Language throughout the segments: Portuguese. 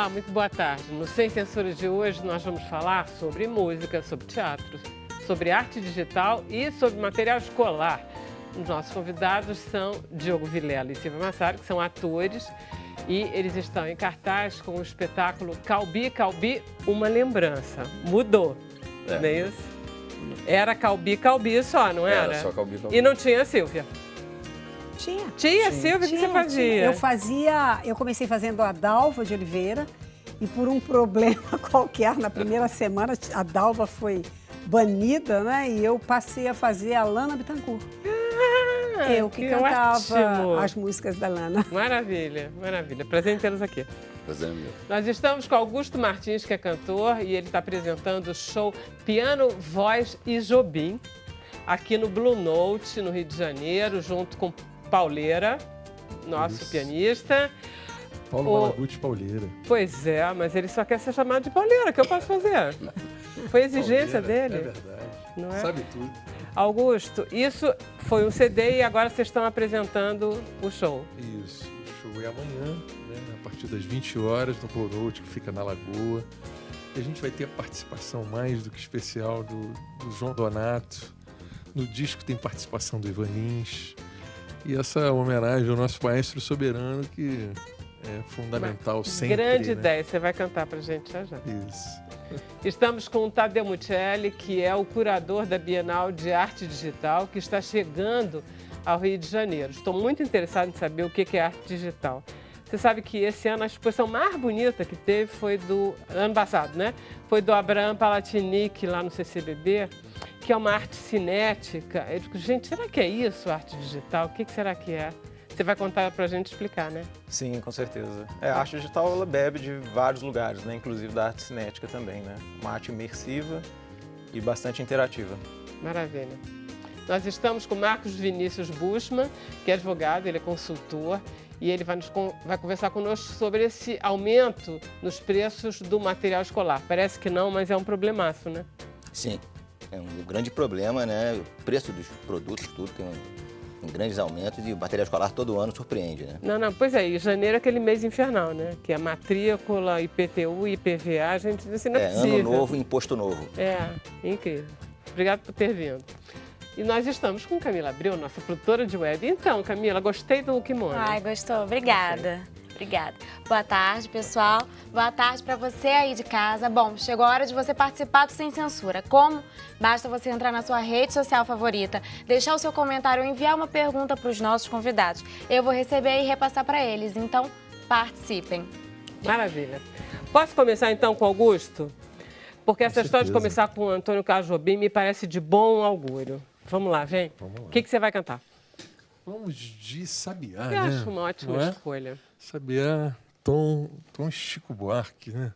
Olá, muito boa tarde. No Sem Censura de hoje nós vamos falar sobre música, sobre teatro, sobre arte digital e sobre material escolar. Os nossos convidados são Diogo Vilela e Silvia Massaro, que são atores, e eles estão em cartaz com o espetáculo Calbi, Calbi, uma lembrança. Mudou, não é isso? Era Calbi, Calbi só, não era? Era só Calbi, Calbi. E não tinha a Silvia? Tinha, Silvia, o que você fazia? Eu comecei fazendo a Dalva de Oliveira e por um problema qualquer, na primeira semana, a Dalva foi banida, né? E eu passei a fazer a Lana Bittencourt. Eu que cantava ótimo. as músicas da Lana. Maravilha, maravilha. Prazer em tê-los aqui. Prazer meu. Nós estamos com Augusto Martins, que é cantor, e ele está apresentando o show Piano, Voz e Jobim, aqui no Blue Note, no Rio de Janeiro, junto com Pauleira, nosso pianista. Paulo Malaguti Pauleira. Pois é, mas ele só quer ser chamado de Pauleira, o que eu posso fazer? Foi exigência Pauleira, dele. É verdade. Não é? Sabe tudo. Augusto, isso foi um CD e agora vocês estão apresentando o show. Isso. O show é amanhã, né, a partir das 20 horas, no Blue Note, que fica na Lagoa. E a gente vai ter a participação mais do que especial do João Donato. No disco tem participação do Ivanins. E essa homenagem ao nosso maestro soberano, que é fundamental sempre. Grande né? ideia, você vai cantar pra gente já já. Isso. Estamos com o Tadeu Muccelli, que é o curador da Bienal de Arte Digital, que está chegando ao Rio de Janeiro. Estou muito interessado em saber o que é arte digital. Você sabe que esse ano a exposição mais bonita que teve foi ano passado, né? Foi do Abraham Palatinic, lá no CCBB, que é uma arte cinética. Eu digo, gente, será que é isso, arte digital? O que será que é? Você vai contar pra gente explicar, né? Sim, com certeza. A arte digital ela bebe de vários lugares, né? Inclusive da arte cinética também, né? Uma arte imersiva e bastante interativa. Maravilha. Nós estamos com Marcos Vinícius Buschmann, que é advogado, ele é consultor, e ele vai conversar conosco sobre esse aumento nos preços do material escolar. Parece que não, mas é um problemaço, né? Sim, é um grande problema, né? O preço dos produtos, tudo tem grandes aumentos e o material escolar todo ano surpreende, né? Não, pois é, e janeiro é aquele mês infernal, né? Que é matrícula, IPTU, IPVA, a gente diz assim, não é possível. Ano novo, imposto novo. É, incrível. Obrigado por ter vindo. E nós estamos com Camila Abreu, nossa produtora de web. Então, Camila, gostei do kimono. Ai, gostou? Obrigada. Obrigada. Boa tarde, pessoal. Boa tarde para você aí de casa. Bom, chegou a hora de você participar do Sem Censura. Como? Basta você entrar na sua rede social favorita, deixar o seu comentário ou enviar uma pergunta para os nossos convidados. Eu vou receber e repassar para eles. Então, participem. Maravilha. Posso começar então com Augusto? Porque essa história de começar com o Antônio Carlos Jobim me parece de bom augúrio. Vamos lá, vem. Vamos lá. O que você vai cantar? Vamos de Sabiá, Eu né? acho uma ótima Não é? escolha. Sabiá, Tom Chico Buarque, né?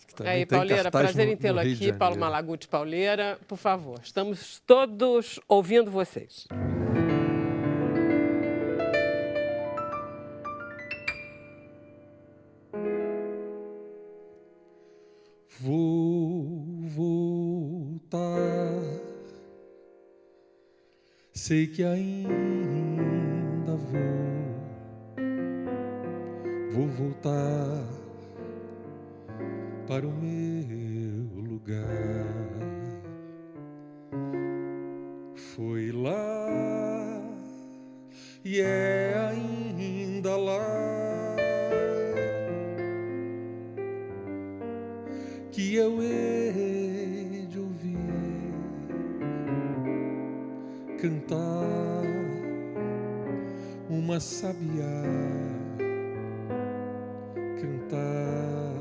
Que também Aí, tá em Pauleira, cartaz prazer no- em tê-lo no Rio de aqui. Paulo Janeiro. Malaguti Pauleira, por favor. Estamos todos ouvindo vocês. Vou voltar, sei que ainda vou voltar para o meu lugar. Foi lá e é ainda lá que eu hei de ouvir cantar uma sabiá, cantar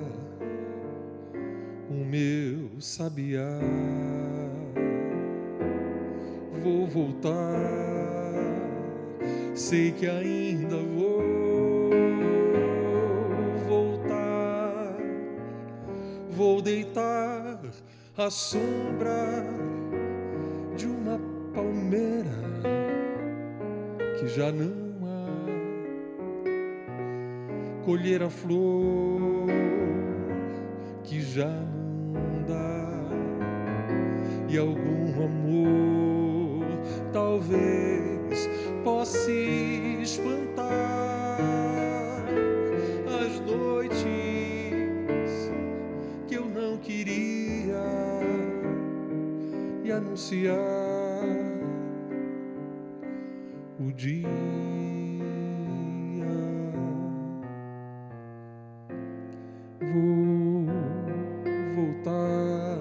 o meu sabiá. Vou voltar, sei que ainda vou voltar. Vou deitar à sombra de uma palmeira que já não há, colher a flor que já não dá, e algum amor talvez possa espantar as noites anunciar o dia. Vou voltar,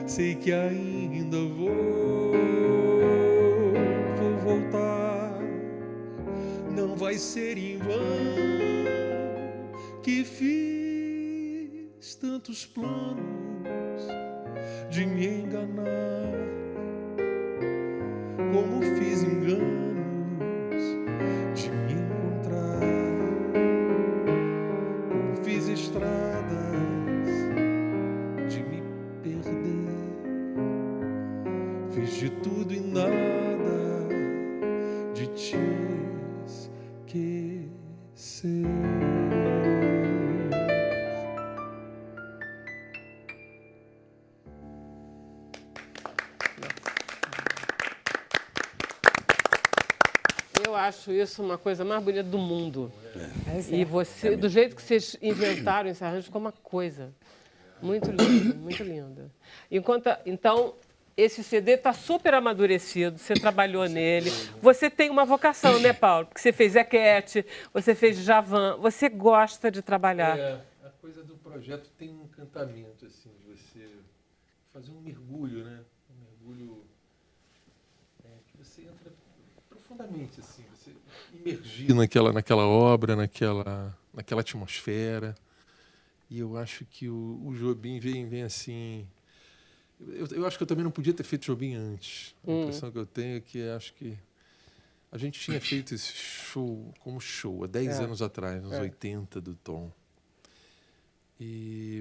sei que ainda vou voltar. Não vai ser em vão que fiz tantos planos de me enganar, como fiz enganos de me encontrar, como fiz estradas de me perder, fiz de tudo e nada de te esquecer. Eu acho isso uma coisa mais bonita do mundo. Mas E você, do jeito que vocês inventaram esse arranjo, ficou uma coisa muito linda, muito linda. Então, esse CD está super amadurecido, você trabalhou nele. Você tem uma vocação, né, Paulo? Porque você fez Zequete, você fez Djavan, você gosta de trabalhar. A coisa do projeto tem um encantamento, assim, de você fazer um mergulho, né? Um mergulho que você entra profundamente, assim, você imergir naquela obra, naquela atmosfera. E eu acho que o Jobim vem assim... Eu acho que eu também não podia ter feito Jobim antes. A impressão que eu tenho é que acho que a gente tinha feito esse show como show há 10 anos atrás, nos 80 do Tom.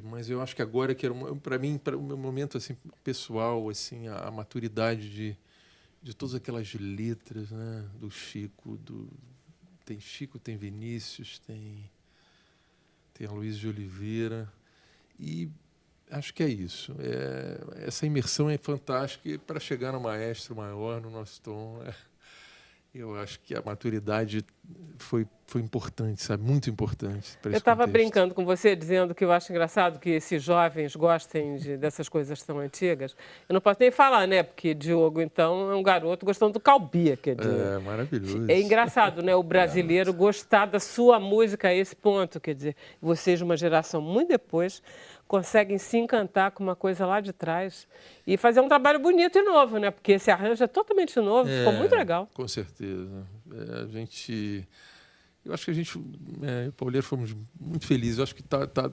Mas eu acho que agora que era para mim, para o meu momento assim pessoal, assim, a maturidade de todas aquelas letras, né, do Chico, tem Chico, tem Vinícius, tem a Luiz de Oliveira, e acho que é isso. Essa imersão é fantástica, e para chegar no maestro maior, no nosso Tom, eu acho que a maturidade foi importante, sabe? Muito importante. Eu estava brincando com você, dizendo que eu acho engraçado que esses jovens gostem dessas coisas tão antigas. Eu não posso nem falar, né? Porque Diogo, então, é um garoto gostando do Calbia, quer dizer. É maravilhoso. É engraçado, né? O brasileiro gostar da sua música a esse ponto, quer dizer, vocês, uma geração muito depois, conseguem se encantar com uma coisa lá de trás e fazer um trabalho bonito e novo, né? Porque esse arranjo é totalmente novo, ficou muito legal. Com certeza. Eu acho que a gente, e o Pauleiro, fomos muito felizes. Eu acho que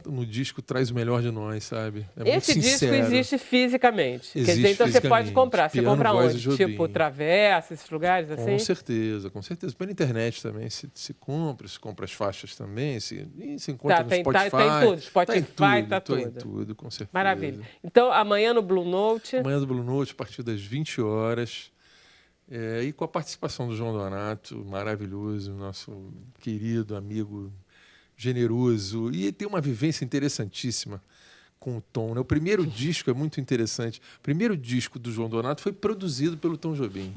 no disco traz o melhor de nós, sabe? Esse muito disco sincero. existe fisicamente. Existe Quer dizer, então você pode fisicamente. comprar. Você Piano, compra voz e onde? Jobim. Tipo, Travessa, esses lugares assim? Com certeza. Pela internet também se compra as faixas também, se encontra no Spotify. Tá em tudo. Spotify, tá tudo. em tudo, com certeza. Maravilha. Então, amanhã no Blue Note... Amanhã no Blue Note, a partir das 20 horas. E com a participação do João Donato, maravilhoso, nosso querido amigo, generoso. E tem uma vivência interessantíssima com o Tom, né? O primeiro disco é muito interessante. O primeiro disco do João Donato foi produzido pelo Tom Jobim.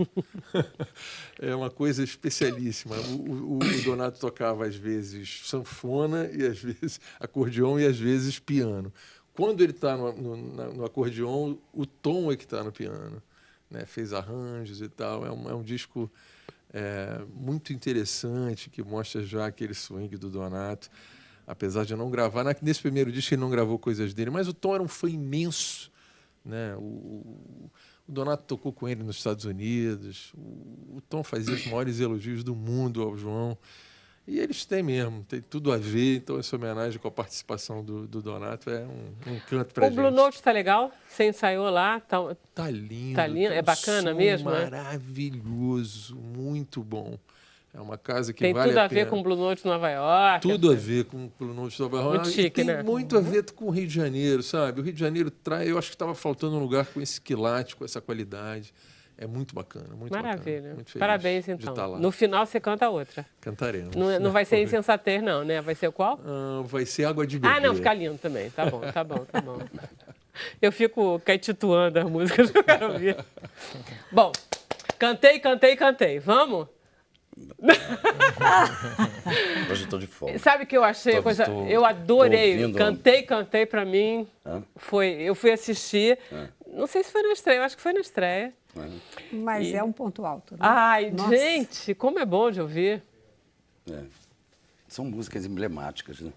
É uma coisa especialíssima. O Donato tocava, às vezes, sanfona, e às vezes acordeon, e às vezes piano. Quando ele está no acordeon, o Tom é que está no piano. Né, fez arranjos e tal. É um disco muito interessante, que mostra já aquele swing do Donato, apesar de eu não gravar. Nesse primeiro disco ele não gravou coisas dele, mas o Tom era um fã imenso. Né? O Donato tocou com ele nos Estados Unidos. O Tom fazia os maiores elogios do mundo ao João. E eles têm mesmo, tem tudo a ver. Então, essa homenagem com a participação do Donato é um encanto pra gente. O Blue Note tá legal? Você ensaiou lá? Tá lindo. Tá lindo? É bacana mesmo? Maravilhoso, muito bom. É uma casa que tem vale a pena. Tem tudo a ver com o Blue Note Nova York. Tudo a ver com o Blue Note Nova York. Muito chique, né? Tem muito a ver com o Rio de Janeiro, sabe? O Rio de Janeiro eu acho que estava faltando um lugar com esse quilate, com essa qualidade. É muito bacana, muito Maravilha. bacana. Muito feliz. Parabéns, então. No final você canta outra. Cantaremos. Não vai ser Insensatez, não, né? Vai ser qual? Vai ser Água de Beber. Não, fica lindo também. Tá bom. Eu fico caetituando as músicas que eu quero ouvir. Bom, cantei. Vamos? Hoje eu estou de folga. Sabe o que eu achei? Eu adorei. Cantei pra mim. Eu fui assistir. Não sei se foi na estreia, eu acho que foi na estreia. Mas é um ponto alto, né? Ai, Nossa. gente, como é bom de ouvir. São músicas emblemáticas, né?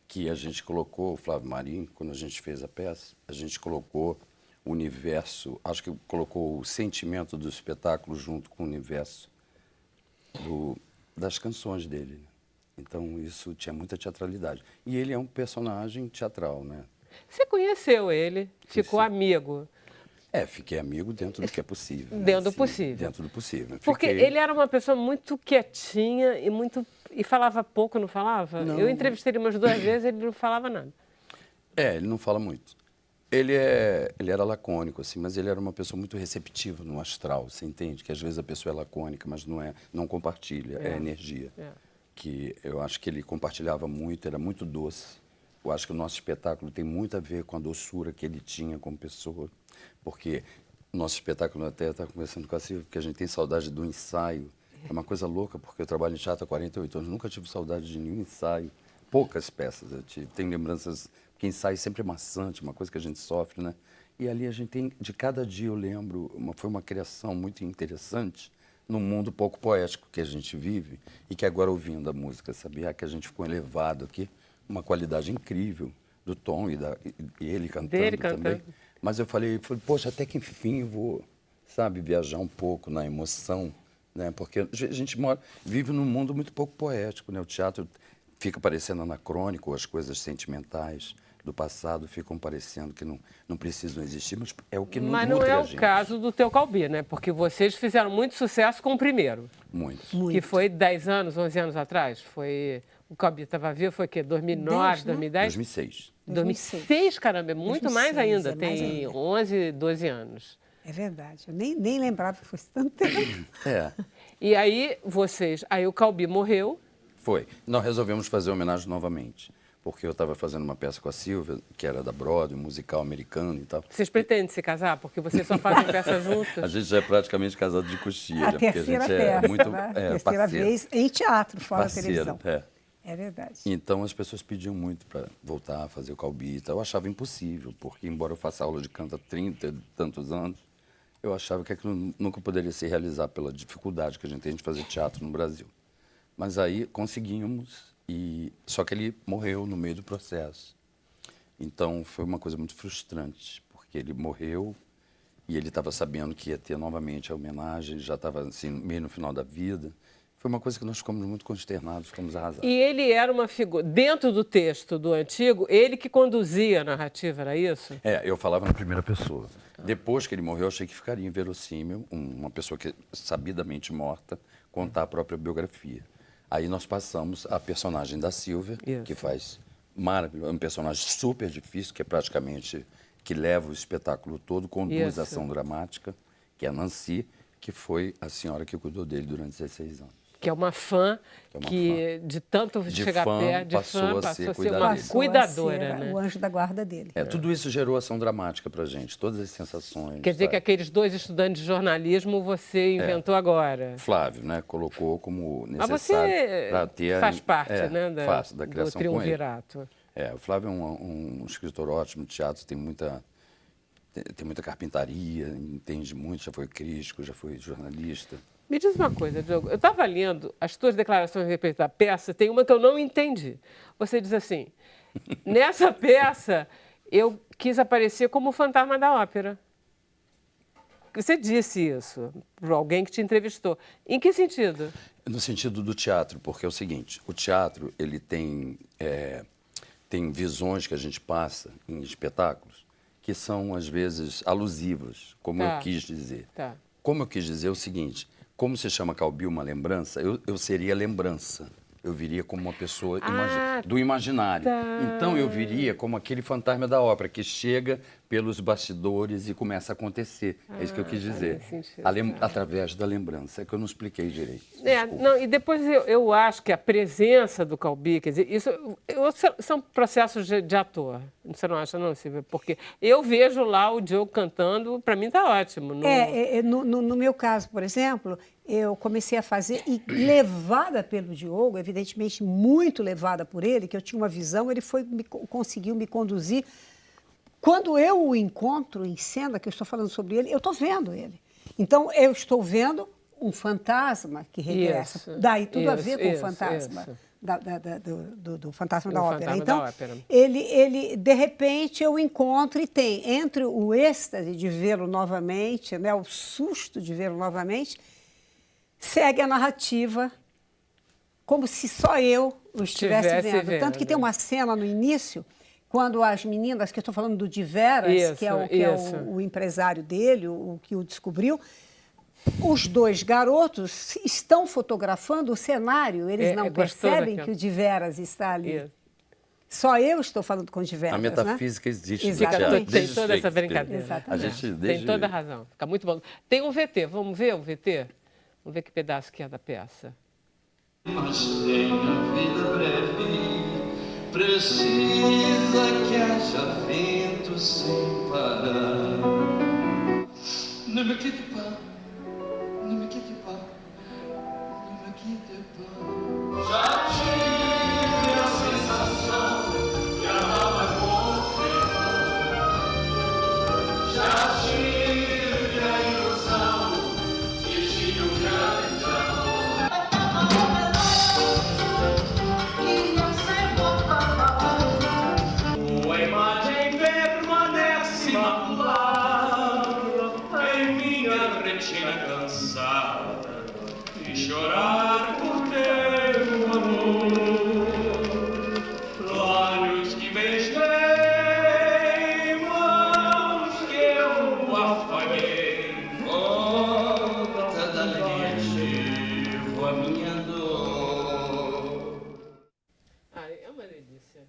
Que a gente colocou, o Flávio Marinho, quando a gente fez a peça, a gente colocou o universo, acho que colocou o sentimento do espetáculo junto com o universo das canções dele. Né? Então, isso tinha muita teatralidade. E ele é um personagem teatral, né? Você conheceu ele, ficou amigo. Fiquei amigo dentro do que é possível. Né? Dentro do Assim, possível. Dentro do possível. Porque ele era uma pessoa muito quietinha e falava pouco, não falava? Não. Eu entrevistei ele umas 2 vezes, ele não falava nada. Ele não fala muito. Ele era lacônico, assim, mas ele era uma pessoa muito receptiva no astral, você entende? Que às vezes a pessoa é lacônica, mas não compartilha, é energia. Que eu acho que ele compartilhava muito, era muito doce. Eu acho que o nosso espetáculo tem muito a ver com a doçura que ele tinha como pessoa, porque o nosso espetáculo, até estava conversando com a Silvia, porque a gente tem saudade do ensaio. É uma coisa louca, porque eu trabalho em teatro há 48 anos, nunca tive saudade de nenhum ensaio. Poucas peças eu tive. Tenho lembranças, que ensaio sempre é maçante, uma coisa que a gente sofre, né? E ali a gente tem, de cada dia eu lembro, foi uma criação muito interessante num mundo pouco poético que a gente vive e que agora ouvindo a música, sabia? Que a gente ficou elevado aqui, uma qualidade incrível do tom e ele cantando também. Mas eu falei, poxa, até que enfim eu vou, sabe, viajar um pouco na emoção, né? Porque a gente vive num mundo muito pouco poético, né? O teatro fica parecendo anacrônico, as coisas sentimentais do passado ficam parecendo que não precisam existir, mas é o que não Mas não é o gente. caso do Teu Calbi, né? Porque vocês fizeram muito sucesso com o primeiro. Muito. Que foi 10 anos, 11 anos atrás. O Calbi estava vivo, foi o quê? 2009, 2010? 2006. 2006, caramba, é muito 2006, mais ainda. é mais Tem ainda. 11, 12 anos. É verdade. Eu nem lembrava que fosse tanto tempo. E aí aí o Calbi morreu. Foi. Nós resolvemos fazer homenagem novamente, porque eu estava fazendo uma peça com a Silvia, que era da Broadway, um musical americano e tal. Vocês pretendem se casar? Porque vocês só fazem peça juntos? A gente já é praticamente casado de coxilha. A porque a terceira gente peça, é muito né? parceiro. Terceira vez em teatro, fora da Parceiro, televisão. É verdade. Então as pessoas pediam muito para voltar a fazer o Calbi e tal. Eu achava impossível, porque embora eu faça aula de canto há 30 e tantos anos, eu achava que aquilo nunca poderia se realizar pela dificuldade que a gente tem de fazer teatro no Brasil. Mas aí conseguimos, só que ele morreu no meio do processo. Então foi uma coisa muito frustrante, porque ele morreu e ele estava sabendo que ia ter novamente a homenagem, já estava assim, meio no final da vida. Foi uma coisa que nós ficamos muito consternados, ficamos arrasados. E ele era uma figura, dentro do texto do antigo, ele que conduzia a narrativa, era isso? Eu falava na primeira pessoa. Depois que ele morreu, eu achei que ficaria inverossímil uma pessoa que sabidamente morta contar a própria biografia. Aí nós passamos a personagem da Silvia, que faz maravilhoso, um personagem super difícil, que é praticamente que leva o espetáculo todo, conduz a ação dramática, que é a Nancy, que foi a senhora que cuidou dele durante 16 anos. Que é uma fã que, de tanto chegar perto, de fã, passou a ser uma cuidadora, né? O anjo da guarda dele. Tudo isso gerou ação dramática pra gente, todas as sensações. Quer dizer que aqueles 2 estudantes de jornalismo você inventou agora. Flávio, né, colocou como necessário. Mas você pra ter faz parte, né, da criação do triunvirato. O Flávio é um escritor ótimo de teatro, tem muita carpintaria, entende muito, já foi crítico, já foi jornalista. Me diz uma coisa, Diogo. Eu estava lendo as tuas declarações a respeito da peça, tem uma que eu não entendi. Você diz assim, nessa peça eu quis aparecer como o fantasma da ópera. Você disse isso para alguém que te entrevistou. Em que sentido? No sentido do teatro, porque é o seguinte, o teatro ele tem visões que a gente passa em espetáculos que são, às vezes, alusivas, como eu quis dizer. Como eu quis dizer é o seguinte, como se chama Calbi uma lembrança, eu seria lembrança. Eu viria como uma pessoa do imaginário. Então eu viria como aquele fantasma da ópera que chega pelos bastidores e começa a acontecer. É isso que eu quis dizer. Através da lembrança. É que eu não expliquei direito. E depois eu acho que a presença do Calbi, quer dizer, isso são processos de ator. Você não acha, não, Silvia? Porque eu vejo lá o Diogo cantando, para mim está ótimo. No meu caso, por exemplo, eu comecei a fazer e levada pelo Diogo, evidentemente muito levada por ele, que eu tinha uma visão, ele conseguiu me conduzir Quando eu o encontro em cena, que eu estou falando sobre ele, eu estou vendo ele. Então, eu estou vendo um fantasma que regressa. Isso, Daí tudo a ver com o isso, fantasma. isso. Do fantasma da O ópera. fantasma Então, da ópera. ele, de repente, eu encontro e tem entre o êxtase de vê-lo novamente, né, o susto de vê-lo novamente, segue a narrativa como se só eu o estivesse vendo. Tanto que tem uma cena no início, quando as meninas, que eu estou falando do de Veras, que é o empresário dele, o que o descobriu, os dois garotos estão fotografando o cenário, eles não percebem que o de Veras está ali. Só eu estou falando com o de Veras. A metafísica existe. Exatamente. Tem toda essa brincadeira. Exatamente. Tem toda a razão. Fica muito bom. Tem um VT, vamos ver o VT? Vamos ver que pedaço que é da peça. Mas tem a vida breve, precisa que haja vento sem parar. Ne me quitte pas, ne me quitte pas, ne me quitte pas. Já tive a sensação que a alma confirmou. Já tive a ilusão que tinha grande amor. Tua imagem permanece imaculada em minha retina cansada e chorar por teu amor. Lábios que beijei, mãos que eu afaguei, volta da negativa a minha dor. É uma delícia.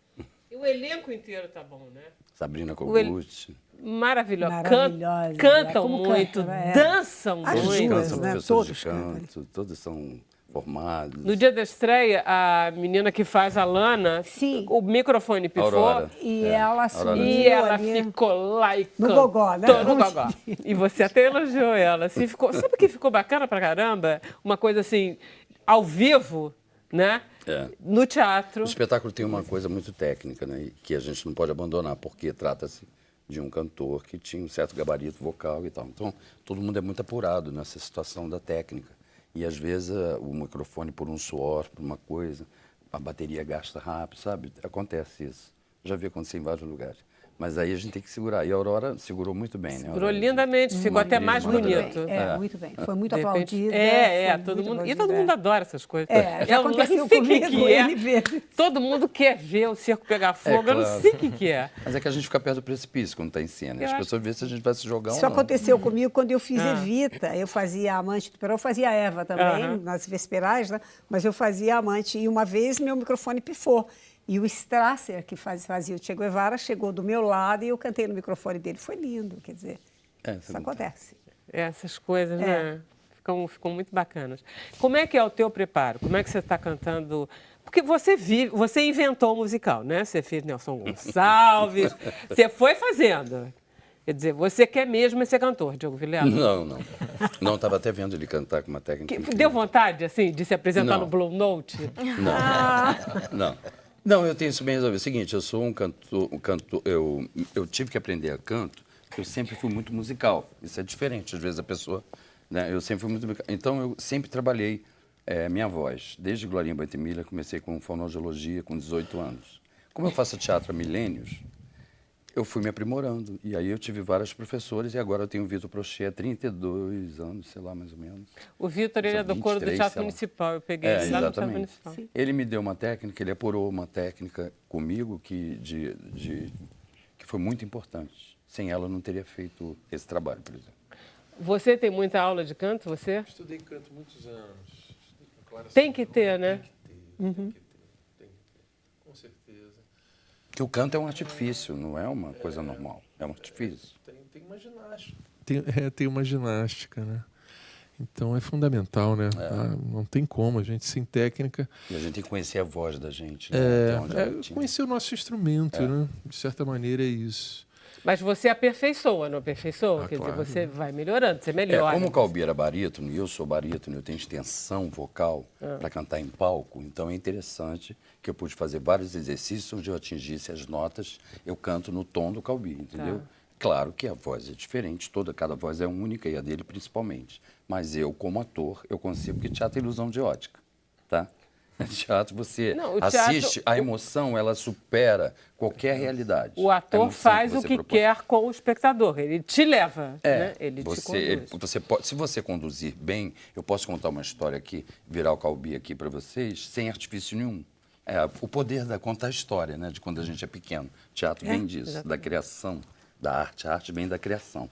E o elenco inteiro tá bom, né? Sabrina Kogut. Maravilhosa. Maravilhosa. Cantam Como muito, canta, dançam As muito. duas, São né? professores Todos de canto, todos são formados. No dia da estreia, a menina que faz a Lana, Sim. o microfone pifou. Aurora. E ela assumiu E ela ali ficou lá e no cantou gogó, né? no gogó. E você até elogiou ela. Assim, ficou, sabe o que ficou bacana pra caramba? Uma coisa assim, ao vivo, né? No teatro. O espetáculo tem uma coisa muito técnica, né? Que a gente não pode abandonar, porque trata-se de um cantor que tinha um certo gabarito vocal e tal. Então, todo mundo é muito apurado nessa situação da técnica. E, às vezes, o microfone, por um suor, por uma coisa, a bateria gasta rápido, sabe? Acontece isso. Já vi acontecer em vários lugares. Mas aí a gente tem que segurar. E a Aurora segurou muito bem, né? Segurou lindamente, ficou até mais bonito. Muito bem. Foi muito De repente, aplaudida. todo mundo. E todo mundo adora essas coisas. Já Eu não aconteceu sei o comigo, que é. N vezes. Todo mundo quer ver o circo pegar fogo, eu não claro. sei o que é. Mas é que a gente fica perto do precipício quando está em cena. As pessoas veem se a gente vai se jogar Isso ou não. aconteceu comigo quando eu fiz Evita. Eu fazia a Amante do Perão, eu fazia a Eva também, nas vesperais, né? Mas eu fazia a Amante. E uma vez meu microfone pifou. E o Strasser, que fazia o Che Guevara, chegou do meu lado e eu cantei no microfone dele. Foi lindo, quer dizer, isso acontece. Essas coisas, né? Ficam muito bacanas. Como é que é o teu preparo? Como é que você está cantando? Porque você inventou o musical, né? Você fez Nelson Gonçalves, você foi fazendo. Quer dizer, você quer mesmo ser cantor, Diogo Vilela? Não. Não, estava até vendo ele cantar com uma técnica incrível. Deu vontade, assim, de se apresentar no Blue Note? Não, eu tenho isso bem resolvido. É o seguinte, eu sou um cantor, eu tive que aprender a canto, porque eu sempre fui muito musical. Isso é diferente, às vezes a pessoa, né? Eu sempre fui muito musical. Então, eu sempre trabalhei minha voz. Desde Glorinha Boitemilha, comecei com fonoaudiologia com 18 anos. Como eu faço teatro há milênios, eu fui me aprimorando. E aí eu tive vários professores e agora eu tenho o Vitor Prochet há 32 anos, sei lá, mais ou menos. O Vitor, ele é do coro do Teatro Municipal. Eu peguei ele lá no Teatro Municipal. Ele me deu uma técnica, ele apurou uma técnica comigo que foi muito importante. Sem ela eu não teria feito esse trabalho, por exemplo. Você tem muita aula de canto, você? Estudei canto muitos anos. Tem que ter, né? Tem que ter. Com certeza. Porque o canto é um artifício, não é uma coisa normal. É um artifício. Tem uma ginástica. Tem uma ginástica, né? Então é fundamental, né? Não tem como, a gente sem técnica... E a gente tem que conhecer a voz da gente, né? Conhecer o nosso instrumento, né? De certa maneira é isso. Mas você aperfeiçoa, não aperfeiçoa? Ah, Quer claro. dizer, você vai melhorando, você melhora. Como o Calbi era barítono, e eu sou barítono, eu tenho extensão vocal para cantar em palco, então é interessante que eu pude fazer vários exercícios onde eu atingisse as notas, eu canto no tom do Calbi, entendeu? Tá. Claro que a voz é diferente, cada voz é única, e a dele principalmente. Mas eu, como ator, eu consigo, porque teatro é ilusão de ótica, tá? Teatro, você Não, o assiste, teatro- a emoção, ela supera qualquer realidade. O A ator emoção faz o você que propõe. quer com o espectador, ele te leva, né? Ele te conduz. Você pode, se você conduzir bem, eu posso contar uma história aqui, virar o Calbi aqui para vocês, sem artifício nenhum. O poder da contar história, né? De quando a gente é pequeno. Teatro vem disso, exatamente. da criação, da arte. A arte vem da criação.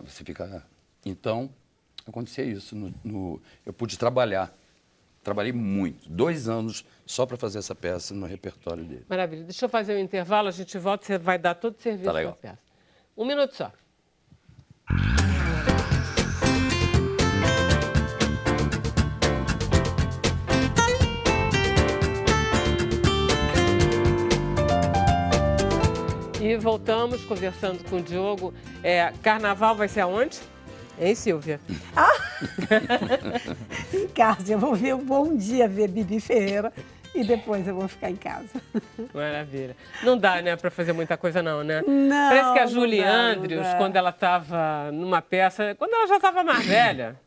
Você fica... Então, acontecia isso. Eu pude trabalhar. Trabalhei muito, 2 anos só para fazer essa peça no repertório dele. Maravilha. Deixa eu fazer um intervalo, a gente volta, você vai dar todo o serviço Tá da legal. peça. 1 minuto só. E voltamos conversando com o Diogo. Carnaval vai ser aonde? Hein, Silvia? Em casa, eu vou ver o Bom Dia, ver Bibi Ferreira e depois eu vou ficar em casa. Maravilha. Não dá, né, para fazer muita coisa não, né? Não, Parece que a não Julie dá, não Andrews, dá. quando ela estava numa peça, quando ela já estava mais velha,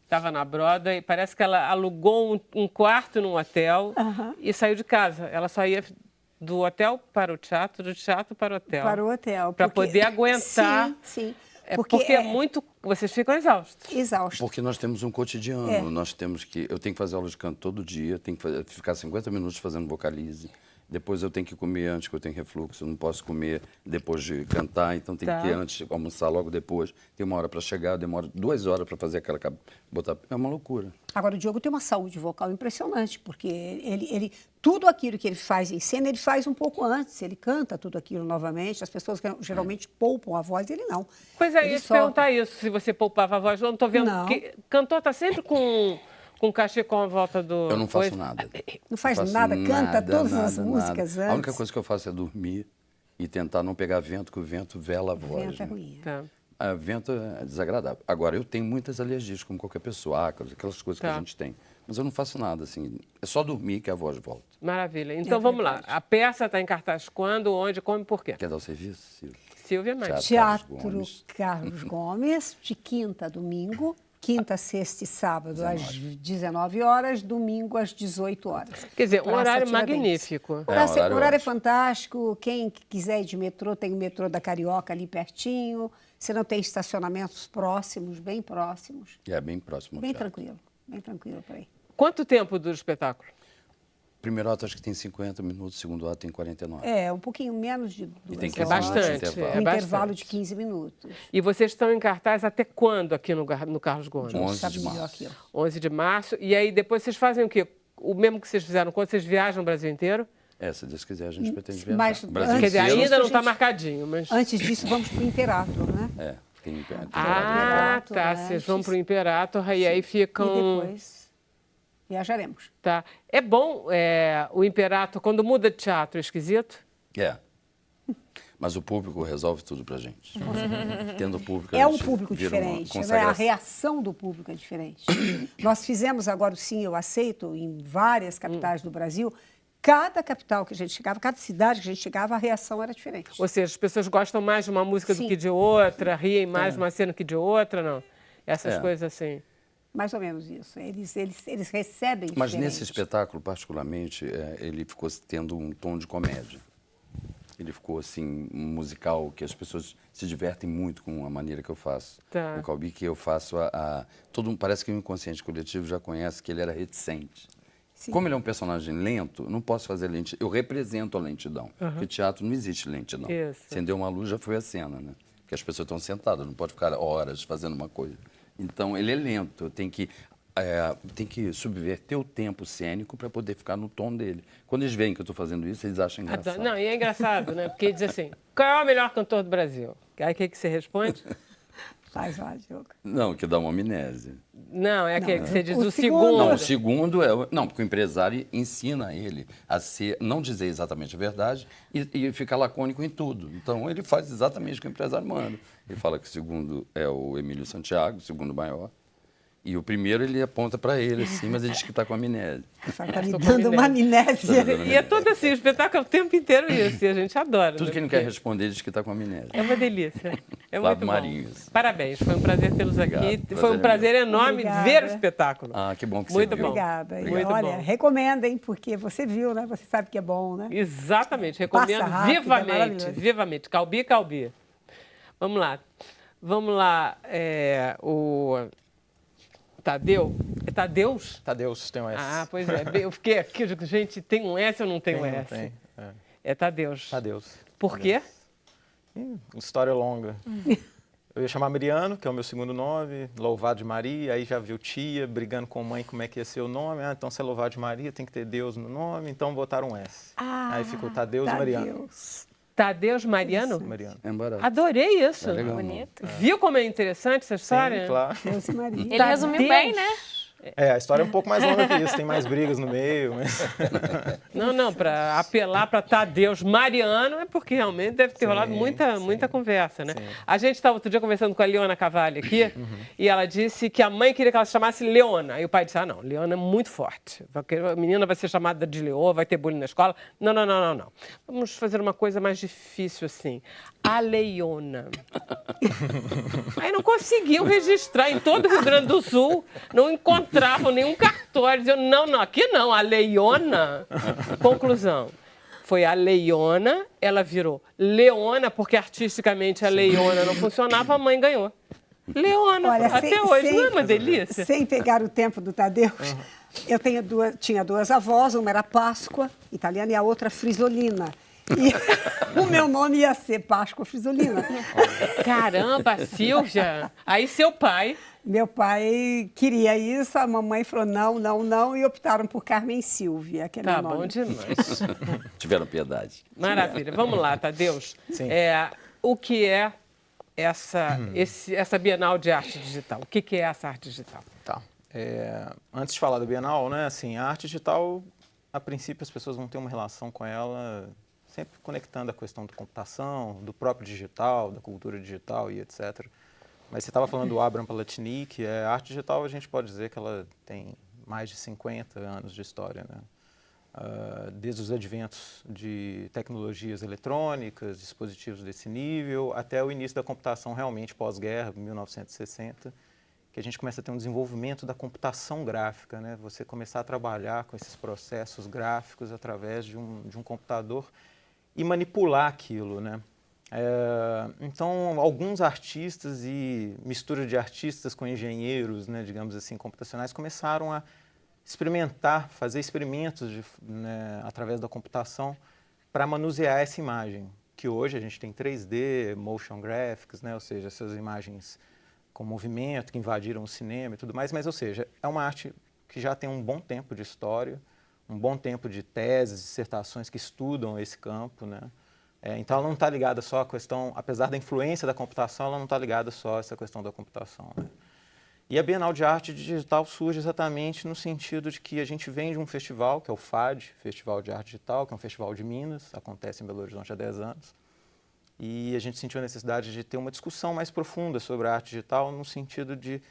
estava na Broadway, parece que ela alugou um quarto num hotel e saiu de casa. Ela só ia do hotel para o teatro, do teatro para o hotel. Para o hotel. Para porque- poder aguentar. Sim, sim. Porque é muito... Vocês ficam exaustos. exausto. Porque nós temos um cotidiano, nós temos que... Eu tenho que fazer aula de canto todo dia, tenho que ficar 50 minutos fazendo vocalize. Depois eu tenho que comer antes, que eu tenho refluxo, eu não posso comer depois de cantar, então tem Tá. que ter antes, almoçar logo depois. Tem 1 hora para chegar, demora 2 horas para fazer aquela... É uma loucura. Agora, o Diogo tem uma saúde vocal impressionante, porque tudo aquilo que ele faz em cena, ele faz um pouco antes, ele canta tudo aquilo novamente. As pessoas geralmente poupam a voz, ele não. Pois é, Ele ia te só- perguntar isso, se você poupava a voz. Eu não estou vendo. Não. Que cantor está sempre com cachecol à volta do... Eu não faço coisa. nada. Não faz faço nada, canta todas as nada. músicas A única antes. coisa que eu faço é dormir e tentar não pegar vento, que o vento vela a voz. Vento é né? ruim. Tá. Vento é desagradável. Agora, eu tenho muitas alergias, como qualquer pessoa, ácaros, aquelas coisas que Tá. a gente tem. Mas eu não faço nada, assim. É só dormir que a voz volta. Maravilha. Então vamos lá. A peça está em cartaz quando, onde, como e por quê? Quer dar o serviço, Silvio? Silvia mais. Teatro. Teatro Carlos Gomes, de quinta a domingo, quinta, sexta e sábado às 19 horas, domingo às 18 horas. Quer dizer, um Praça horário Tiradentes. magnífico. O horário horário é ótimo. fantástico. Quem quiser ir de metrô, tem o metrô da Carioca ali pertinho. Você não tem estacionamentos próximos, bem próximos. É bem próximo ao Bem teatro. tranquilo por aí. Quanto tempo dura o espetáculo? Primeiro ato acho que tem 50 minutos, segundo ato tem 49. É, um pouquinho menos de 2 tem 15 É bastante. minutos de Um É intervalo. intervalo bastante. de 15 minutos. E vocês estão em cartaz até quando aqui no Carlos Gomes? 11 Sabe de melhor março. que eu. 11 de março. E aí depois vocês fazem o quê? O mesmo que vocês fizeram quando vocês viajam o Brasil inteiro? Se Deus quiser, a gente pretende viajar. Mas O Brasil antes Quer dizer, inteiro, ainda não está gente- marcadinho, mas... Antes disso, vamos para o Imperator, né? tem Ah, Imperator tá. antes. Vocês vão para o Imperator e aí ficam... E depois viajaremos. Tá. É bom o Imperator, quando muda de teatro, é esquisito? Mas o público resolve tudo pra gente. Tendo público, É a um gente público vira uma diferente, né? A consagração. reação do público é diferente. Nós fizemos agora o Sim, Eu Aceito em várias capitais do Brasil. Cada capital que a gente chegava, cada cidade que a gente chegava, a reação era diferente. Ou seja, as pessoas gostam mais de uma música do Sim. que de outra, riem mais de uma cena que de outra, não? Essas coisas assim. Mais ou menos isso. Eles recebem Mas diferente. nesse espetáculo, particularmente, ele ficou tendo um tom de comédia. Ele ficou, assim, um musical que as pessoas se divertem muito com a maneira que eu faço. Tá. O Calbi, que eu faço parece que o inconsciente coletivo já conhece que ele era reticente. Sim. Como ele é um personagem lento, não posso fazer lentidão. Eu represento a lentidão. Porque teatro não existe lentidão. Isso. Acendeu uma luz, já foi a cena, né? Porque as pessoas estão sentadas, não pode ficar horas fazendo uma coisa. Então, ele é lento. Tem que subverter o tempo cênico para poder ficar no tom dele. Quando eles veem que eu estou fazendo isso, eles acham engraçado. Não, e é engraçado, né? Porque diz assim, qual é o melhor cantor do Brasil? Aí o que você responde? Faz lá, Diogo. Não, que dá uma amnésia. Não, é aquele que você diz o o segundo. segundo. Não, o segundo é... Não, porque o empresário ensina ele a ser, não dizer exatamente a verdade e ficar lacônico em tudo. Então, ele faz exatamente o que o empresário manda. Ele fala que o segundo é o Emílio Santiago, o segundo maior. E o primeiro ele aponta para ele, assim, mas ele diz que está com amnésia. Está me dando uma amnésia. E é todo assim, o espetáculo é o tempo inteiro isso, e a gente adora. Tudo né? que ele não quer responder, ele diz que está com amnésia. É uma delícia. É Flávio muito bom. Marinhos. Parabéns, foi um prazer tê-los aqui. Obrigado, Foi um prazer enorme Obrigada. ver o espetáculo. Ah, que bom que Muito você viu. bom. Obrigada. E Muito olha, bom. recomendem, porque você viu, né? Você sabe que é bom, né? Exatamente, recomendo Passa rápido, é vivamente, maravilhoso. vivamente. Calbi, Calbi. Vamos lá, o Tadeu. É Tadeus? Tadeus tem um S. Ah, pois é. Eu fiquei aqui, eu digo, gente, tem um S ou não tem um S? Tem. É Tadeus. Tadeus. Por quê? História longa. Eu ia chamar Mariano, que é o meu segundo nome, Louvado de Maria, aí já viu tia brigando com a mãe como é que ia ser o nome. Ah, então se é Louvado de Maria tem que ter Deus no nome, então botaram um S. Aí ficou Tadeus Mariano. Deus. Tadeus Mariano? Mariano. É barato. Adorei isso. É legal. Bonito. Viu como é interessante essa história? Sim, claro. Deus e Maria. Ele resumiu bem, né? A história é um pouco mais longa que isso, tem mais brigas no meio. Mas... Não, para apelar para Tadeus Mariano é porque realmente deve ter rolado muita conversa, né? Sim. A gente estava outro dia conversando com a Leona Cavalli aqui e ela disse que a mãe queria que ela se chamasse Leona. Aí o pai disse, não, Leona é muito forte. A menina vai ser chamada de Leô, vai ter bullying na escola. Não. Vamos fazer uma coisa mais difícil assim. A Leiona. Aí não conseguiam registrar em todo o Rio Grande do Sul, não encontravam nenhum cartório. Diziam, não, aqui não, a Leiona. Conclusão, foi a Leiona, ela virou Leona, porque artisticamente a Leiona não funcionava, a mãe ganhou. Leona, Olha, até hoje, não é uma delícia? Sem pegar o tempo do Tadeus, eu tinha duas avós, uma era Páscoa, italiana, e a outra Frisolina. E o meu nome ia ser Páscoa Frisolina. Caramba, Silvia! Aí seu pai... Meu pai queria isso, a mamãe falou não, e optaram por Carmen Silvia, que é Tá meu nome. bom demais. Tiveram piedade. Maravilha. Vamos lá, Tadeus. Sim. O que é essa Bienal de Arte Digital? O que é essa arte digital? Tá. Antes de falar da Bienal, né, assim, a arte digital, a princípio as pessoas vão ter uma relação com ela sempre conectando a questão da computação, do próprio digital, da cultura digital e etc. Mas você estava falando do Abraham Palatini, a arte digital a gente pode dizer que ela tem mais de 50 anos de história, né? Desde os adventos de tecnologias eletrônicas, dispositivos desse nível, até o início da computação realmente pós-guerra, 1960, que a gente começa a ter um desenvolvimento da computação gráfica, né? Você começar a trabalhar com esses processos gráficos através de um computador e manipular aquilo, né? Então, alguns artistas e mistura de artistas com engenheiros, né, digamos assim, computacionais, começaram a experimentar, fazer experimentos através da computação para manusear essa imagem, que hoje a gente tem 3D, motion graphics, né, ou seja, essas imagens com movimento que invadiram o cinema e tudo mais, mas, ou seja, é uma arte que já tem um bom tempo de história, um bom tempo de teses, dissertações que estudam esse campo, né? Então, ela não está ligada só à questão, apesar da influência da computação, ela não está ligada só a essa questão da computação, né? E a Bienal de Arte Digital surge exatamente no sentido de que a gente vem de um festival, que é o FAD, Festival de Arte Digital, que é um festival de Minas, acontece em Belo Horizonte há 10 anos. E a gente sentiu a necessidade de ter uma discussão mais profunda sobre a arte digital, no sentido de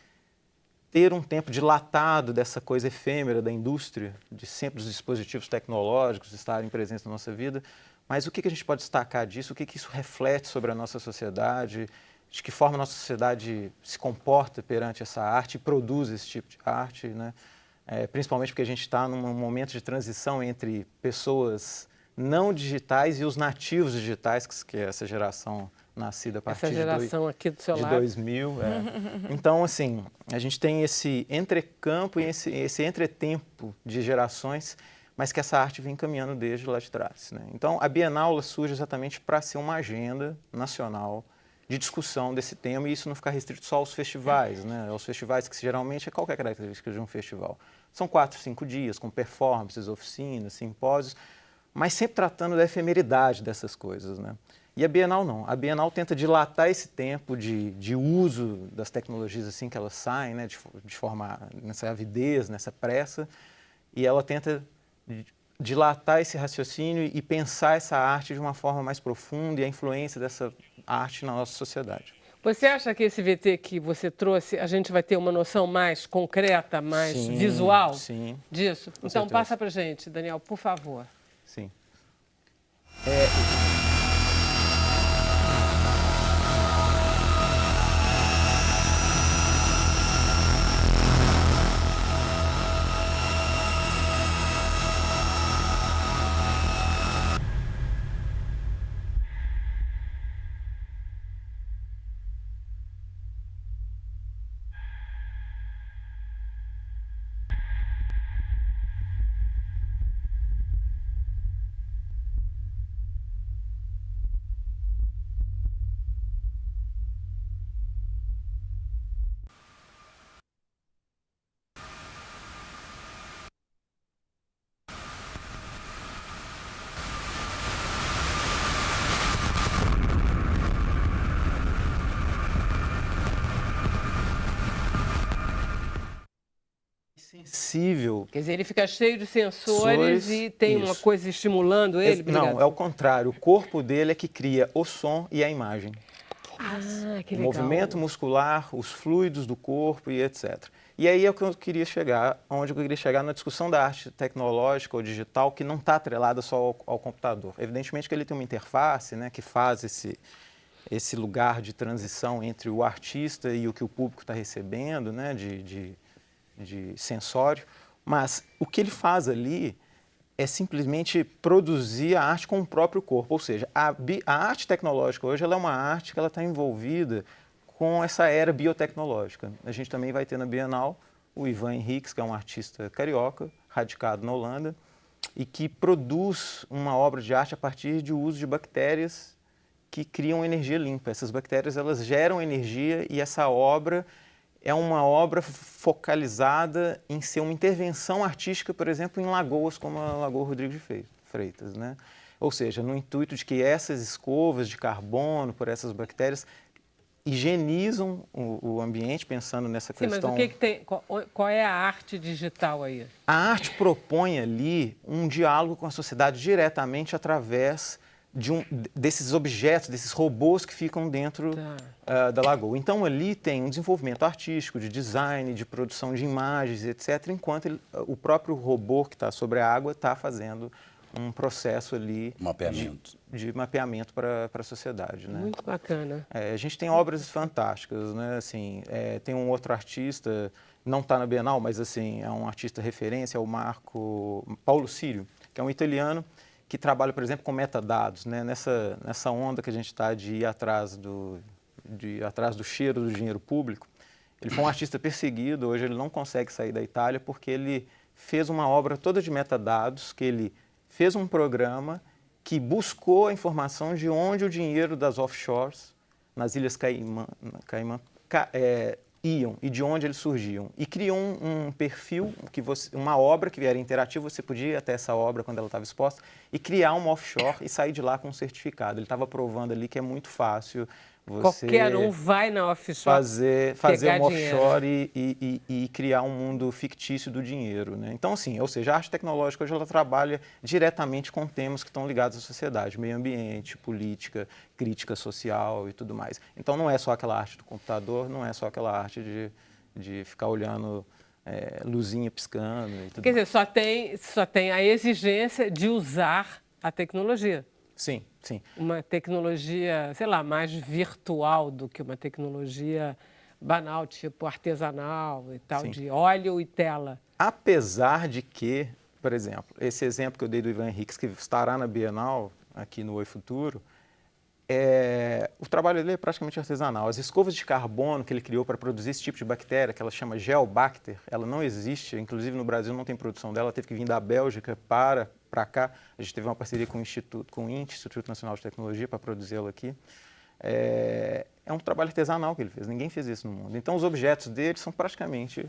ter um tempo dilatado dessa coisa efêmera da indústria, de sempre os dispositivos tecnológicos estarem presentes na nossa vida. Mas o que a gente pode destacar disso? O que isso reflete sobre a nossa sociedade? De que forma a nossa sociedade se comporta perante essa arte e produz esse tipo de arte, né? Principalmente porque a gente está num momento de transição entre pessoas não digitais e os nativos digitais, que é essa geração nascida a partir Essa geração aqui do seu de lado. 2000. Então, assim, a gente tem esse entrecampo e esse entretempo de gerações, mas que essa arte vem caminhando desde lá de trás, né? Então, a Bienal surge exatamente para ser uma agenda nacional de discussão desse tema, e isso não ficar restrito só aos festivais, né? Aos festivais que geralmente é qualquer característica de um festival. São 4, 5 dias, com performances, oficinas, simpósios, mas sempre tratando da efemeridade dessas coisas, né? E a Bienal não. A Bienal tenta dilatar esse tempo de uso das tecnologias assim que elas saem, né, de forma nessa avidez, nessa pressa, e ela tenta dilatar esse raciocínio e pensar essa arte de uma forma mais profunda e a influência dessa arte na nossa sociedade. Você acha que esse VT que você trouxe, a gente vai ter uma noção mais concreta, mais Sim, visual sim, disso? com Então, certeza. passa pra gente, Daniel, por favor. Sim. Sensível. Quer dizer, ele fica cheio de sensores e tem uma Isso. coisa estimulando ele? Não, é o contrário. O corpo dele é que cria o som e a imagem. Ah, que O legal. movimento muscular, os fluidos do corpo e etc. E aí é o que eu queria chegar, onde eu queria chegar na discussão da arte tecnológica ou digital, que não está atrelada só ao computador. Evidentemente que ele tem uma interface, né, que faz esse lugar de transição entre o artista e o que o público está recebendo, né, de sensório, mas o que ele faz ali é simplesmente produzir a arte com o próprio corpo, ou seja, a arte tecnológica hoje ela é uma arte que ela está envolvida com essa era biotecnológica. A gente também vai ter na Bienal o Ivan Henriques, que é um artista carioca, radicado na Holanda, e que produz uma obra de arte a partir de uso de bactérias que criam energia limpa. Essas bactérias elas geram energia e essa obra é uma obra focalizada em ser uma intervenção artística, por exemplo, em lagoas como a Lagoa Rodrigo de Freitas, né? Ou seja, no intuito de que essas escovas de carbono por essas bactérias higienizam o ambiente, pensando nessa Sim, questão... mas o que tem, qual é a arte digital aí? A arte propõe ali um diálogo com a sociedade diretamente através desses objetos, desses robôs que ficam dentro da lagoa. Então, ali tem um desenvolvimento artístico, de design, de produção de imagens, etc., enquanto o próprio robô que está sobre a água está fazendo um processo ali de mapeamento para a sociedade. Né? Muito bacana. A gente tem obras fantásticas, né? Assim, tem um outro artista, não está na Bienal, mas assim, é um artista referência, é o Paulo Sírio, que é um italiano, que trabalha, por exemplo, com metadados, né? Nessa onda que a gente está de ir atrás do cheiro do dinheiro público. Ele foi um artista perseguido, hoje ele não consegue sair da Itália porque ele fez uma obra toda de metadados, que ele fez um programa que buscou a informação de onde o dinheiro das offshores, nas Ilhas Caimã, iam e de onde eles surgiam. E criou um perfil, uma obra que era interativa, você podia ir até essa obra quando ela estava exposta e criar uma offshore e sair de lá com um certificado. Ele estava provando ali que é muito fácil você... Qualquer um vai na offshore fazer uma dinheiro. offshore e criar um mundo fictício do dinheiro. Né? Então, assim, ou seja, a arte tecnológica hoje ela trabalha diretamente com temas que estão ligados à sociedade, meio ambiente, política, crítica social e tudo mais. Então, não é só aquela arte do computador, não é só aquela arte de ficar olhando luzinha piscando e tudo Quer mais. dizer, só tem a exigência de usar a tecnologia. Sim, sim. Uma tecnologia, sei lá, mais virtual do que uma tecnologia banal, tipo artesanal e tal, Sim. de óleo e tela. Apesar de que, por exemplo, esse exemplo que eu dei do Ivan Henriques, que estará na Bienal, aqui no Oi Futuro, o trabalho dele é praticamente artesanal. As escovas de carbono que ele criou para produzir esse tipo de bactéria, que ela chama Geobacter, ela não existe, inclusive no Brasil não tem produção dela, teve que vir da Bélgica para cá. A gente teve uma parceria com o Instituto Nacional de Tecnologia, para produzi-la aqui. É um trabalho artesanal que ele fez, ninguém fez isso no mundo. Então, os objetos dele são praticamente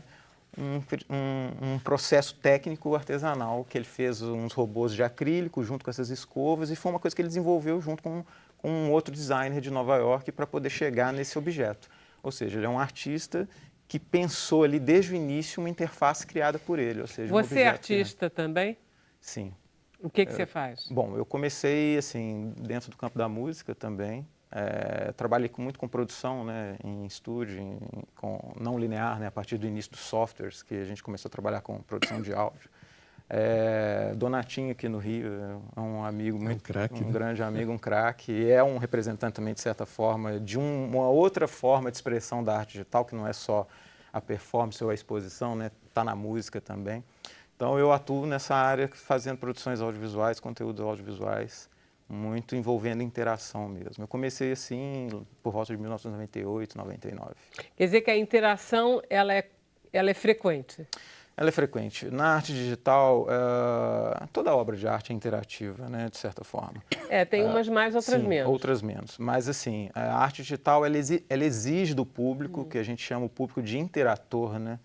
um processo técnico artesanal, que ele fez uns robôs de acrílico junto com essas escovas, e foi uma coisa que ele desenvolveu junto com com um outro designer de Nova York para poder chegar nesse objeto. Ou seja, ele é um artista que pensou ali desde o início uma interface criada por ele. Ou seja, Você é artista também? Sim. O que você faz? Bom, eu comecei assim dentro do campo da música também. Trabalhei muito com produção, né, em estúdio, com não linear, né, a partir do início dos softwares, que a gente começou a trabalhar com produção de áudio. Donatinho aqui no Rio é um amigo, um grande amigo, um craque, e é um representante também, de certa forma, de uma outra forma de expressão da arte digital, que não é só a performance ou a exposição, né, tá na música também. Então eu atuo nessa área fazendo produções audiovisuais, conteúdos audiovisuais, muito envolvendo interação mesmo. Eu comecei assim por volta de 1998, 99. Quer dizer que a interação ela é frequente? Ela é frequente. Na arte digital, toda obra de arte é interativa, né, de certa forma. Tem umas mais, outras sim, menos. Outras menos. Mas, assim, a arte digital, ela exige do público, que a gente chama o público de interator, né?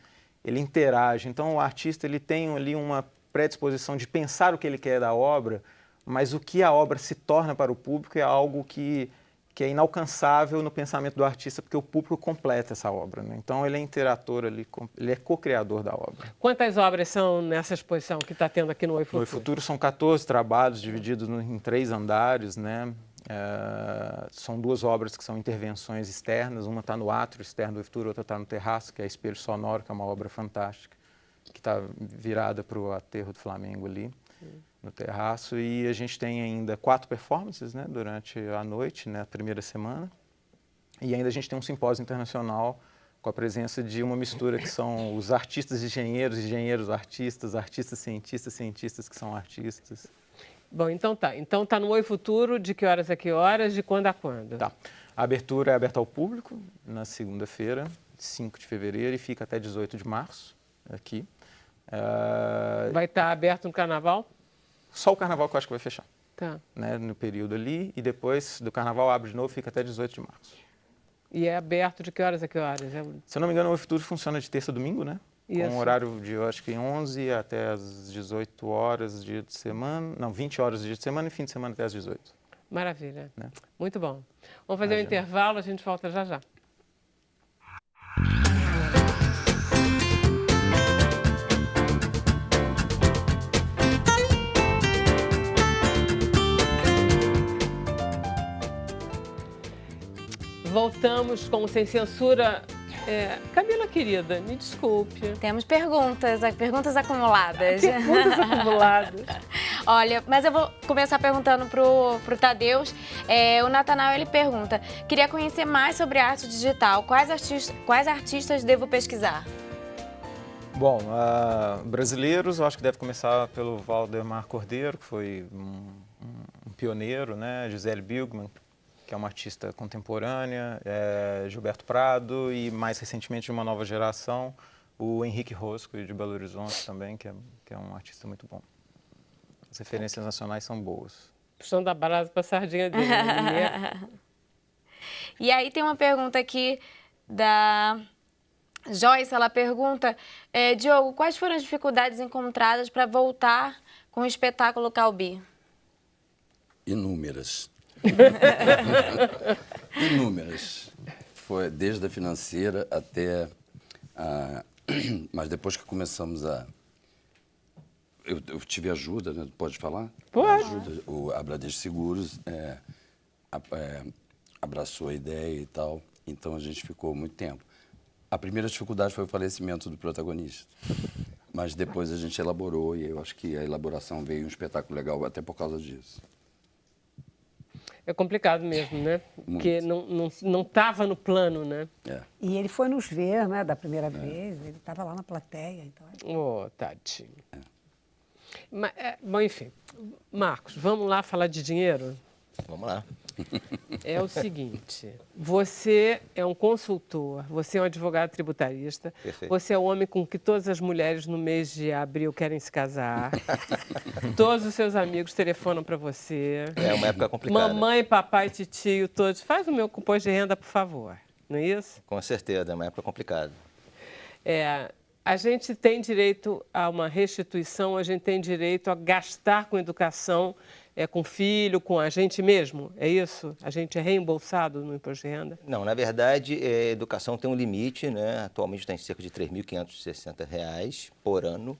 Ele interage. Então, o artista ele tem ali uma predisposição de pensar o que ele quer da obra, mas o que a obra se torna para o público é algo que é inalcançável no pensamento do artista, porque o público completa essa obra, né? Então, ele é interator, ele é co-criador da obra. Quantas obras são nessa exposição que está tendo aqui no Oi Futuro? No Oi Futuro são 14 trabalhos divididos em 3 andares, né? São 2 obras que são intervenções externas, uma está no átrio externo do Oi Futuro, outra está no terraço, que é Espelho Sonoro, que é uma obra fantástica, que está virada para o aterro do Flamengo ali, no terraço. E a gente tem ainda 4 performances, né, durante a noite, né, a primeira semana. E ainda a gente tem um simpósio internacional com a presença de uma mistura que são os artistas engenheiros, engenheiros artistas, artistas cientistas, cientistas que são artistas. Bom, então tá. Então tá no Oi Futuro, de que horas a que horas, de quando a quando? Tá. A abertura é aberta ao público na segunda-feira, 5 de fevereiro, e fica até 18 de março, aqui. Vai estar aberto no Carnaval? Só o Carnaval que eu acho que vai fechar. Tá. Né, no período ali, e depois do Carnaval abre de novo, fica até 18 de março. E é aberto de que horas a que horas? Se eu não me engano, o Oi Futuro funciona de terça a domingo, né? Isso. Com um horário de, eu acho que 11 até as 18 horas, dia de semana. Não, 20 horas dia de semana e fim de semana até as 18. Maravilha. Né? Muito bom. Vamos fazer um intervalo, a gente volta já já. Voltamos com Sem Censura. Camila, querida, me desculpe. Temos perguntas acumuladas. Perguntas acumuladas. Olha, mas eu vou começar perguntando pro Tadeus. O Natanael, ele pergunta, queria conhecer mais sobre arte digital. Quais artistas devo pesquisar? Bom, brasileiros, eu acho que deve começar pelo Valdemar Cordeiro, que foi um pioneiro, né? Gisele Bündchen, que é uma artista contemporânea, Gilberto Prado e, mais recentemente, de uma nova geração, o Henrique Rosco, de Belo Horizonte também, que é um artista muito bom. As referências nacionais são boas. Puxando a brasa para a sardinha dele, né? E aí tem uma pergunta aqui da Joyce, ela pergunta, Diogo, quais foram as dificuldades encontradas para voltar com o espetáculo Calbi? Inúmeras. Inúmeras. Foi desde a financeira até a... Mas depois que começamos a... Eu tive ajuda, né? Pode falar? Pode. A Bradesco Seguros abraçou a ideia e tal, então a gente ficou muito tempo. A primeira dificuldade foi o falecimento do protagonista, mas depois a gente elaborou e eu acho que a elaboração veio um espetáculo legal até por causa disso. É complicado mesmo, né? Porque não estava no plano, né? E ele foi nos ver, né, da primeira vez, ele estava lá na plateia. Então... tadinho. Mas, bom, enfim. Marcos, vamos lá falar de dinheiro? Vamos lá. É o seguinte, você é um consultor, você é um advogado tributarista, Perfeito. Você é o homem com que todas as mulheres no mês de abril querem se casar, todos os seus amigos telefonam para você. É uma época complicada. Mamãe, papai, titio, todos. Faz o meu composto de renda, por favor, não é isso? Com certeza, é uma época complicada. A gente tem direito a uma restituição, a gente tem direito a gastar com educação com filho, com a gente mesmo? É isso? A gente é reembolsado no imposto de renda? Não, na verdade, a educação tem um limite, né? Atualmente está em cerca de R$ 3.560 por ano,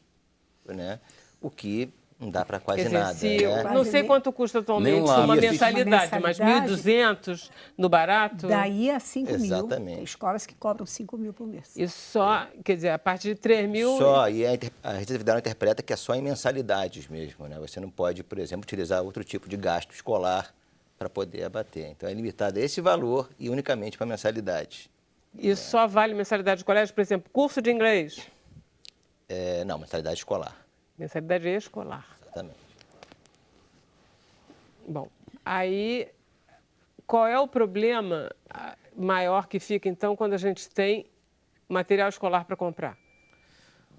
né? O que não dá para quase Quer dizer, nada. se Né? não sei quanto custa atualmente lá. uma Isso. mensalidade, mas 1.200 no barato? Daí a 5 mil. Exatamente. Tem escolas que cobram 5 mil por mês. E só, quer dizer, a partir de 3 mil... Só, e a Receita Federal interpreta que é só em mensalidades mesmo, né? Você não pode, por exemplo, utilizar outro tipo de gasto escolar para poder abater. Então é limitado a esse valor e unicamente para mensalidades. E só vale mensalidade de colégio, por exemplo, curso de inglês? Não, mensalidade escolar, Mensalidade escolar. exatamente. Bom, aí qual é o problema maior que fica, então, quando a gente tem material escolar para comprar?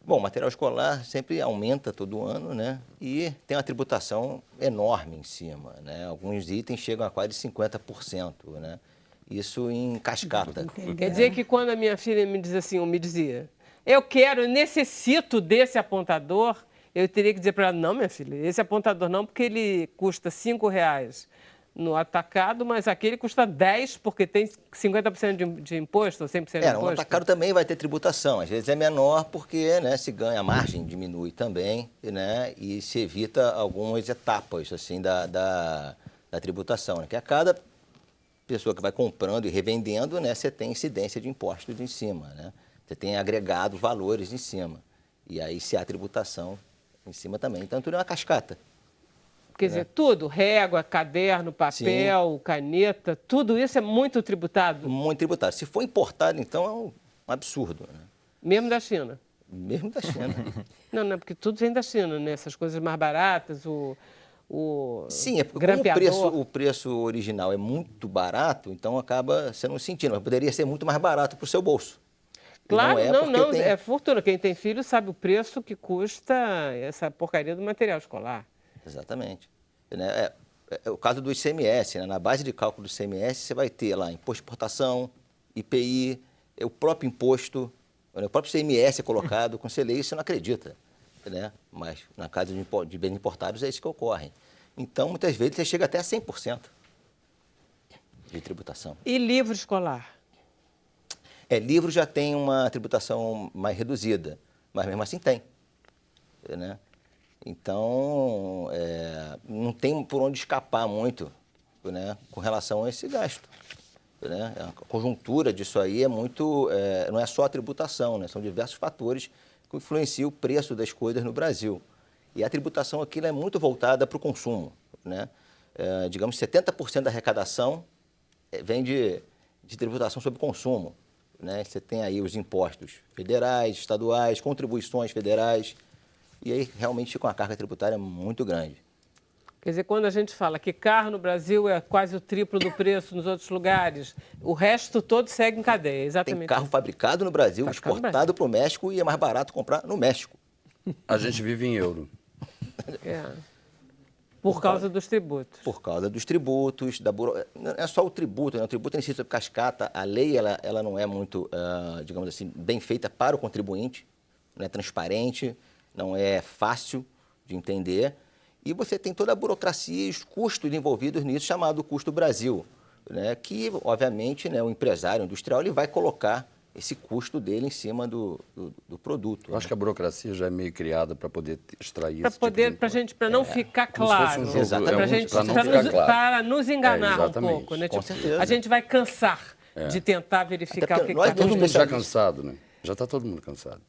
Bom, o material escolar sempre aumenta todo ano, né? E tem uma tributação enorme em cima, né? Alguns itens chegam a quase 50%, né? Isso em cascata. Quer dizer que quando a minha filha me diz assim, ou me dizia, eu necessito desse apontador, eu teria que dizer para ela, não, minha filha, esse apontador não, porque ele custa R$5 no atacado, mas aquele custa 10 porque tem 50% de imposto, ou 100% de imposto. No atacado também vai ter tributação. Às vezes é menor porque, né, se ganha, a margem diminui também, né, e se evita algumas etapas assim, da tributação, né, que a cada pessoa que vai comprando e revendendo, né, você tem incidência de impostos em cima, né? Você tem agregados valores em cima. E aí se há tributação em cima também. Então tudo é uma cascata. Quer dizer, tudo, régua, caderno, papel, caneta, tudo isso é muito tributado? Muito tributado. Se for importado, então é um absurdo, né? Mesmo da China? Mesmo da China. Não, porque tudo vem da China, né? Essas coisas mais baratas, Sim, é porque como o preço original é muito barato, então acaba sendo um sentido, mas poderia ser muito mais barato para o seu bolso. Claro, não, tem... é fortuna. Quem tem filho sabe o preço que custa essa porcaria do material escolar. Exatamente. É o caso do ICMS, né? Na base de cálculo do ICMS, você vai ter lá imposto de importação, IPI, o próprio imposto, o próprio ICMS é colocado, quando você lê isso, você não acredita. Né? Mas na casa de bens importados é isso que ocorre. Então, muitas vezes, você chega até a 100% de tributação. E livro escolar? Livro já tem uma tributação mais reduzida, mas mesmo assim tem. Né? Então, não tem por onde escapar muito, né, com relação a esse gasto. Né? A conjuntura disso aí é muito, não é só a tributação, né? São diversos fatores que influenciam o preço das coisas no Brasil. E a tributação aqui é muito voltada para o consumo. Né? Digamos, 70% da arrecadação vem de tributação sobre consumo. Né? Você tem aí os impostos federais, estaduais, contribuições federais, e aí realmente fica uma carga tributária muito grande. Quer dizer, quando a gente fala que carro no Brasil é quase o triplo do preço nos outros lugares, o resto todo segue em cadeia, exatamente. Tem carro fabricado no Brasil, exportado para o México e é mais barato comprar no México. A gente vive em euro. Por causa dos tributos. Por causa dos tributos, não é só o tributo, né? O tributo em si sobre cascata, a lei ela não é muito, digamos assim, bem feita para o contribuinte, não é transparente, não é fácil de entender. E você tem toda a burocracia e os custos envolvidos nisso, chamado custo Brasil, né? Que, obviamente, né, o empresário industrial ele vai colocar esse custo dele em cima do produto. Eu acho que a burocracia já é meio criada para poder extrair esse tipo para não ficar claro. Para nos enganar um pouco. Né? Com certeza. A gente vai cansar de tentar verificar o que está. Todo mundo já cansado, né? Já está todo mundo cansado.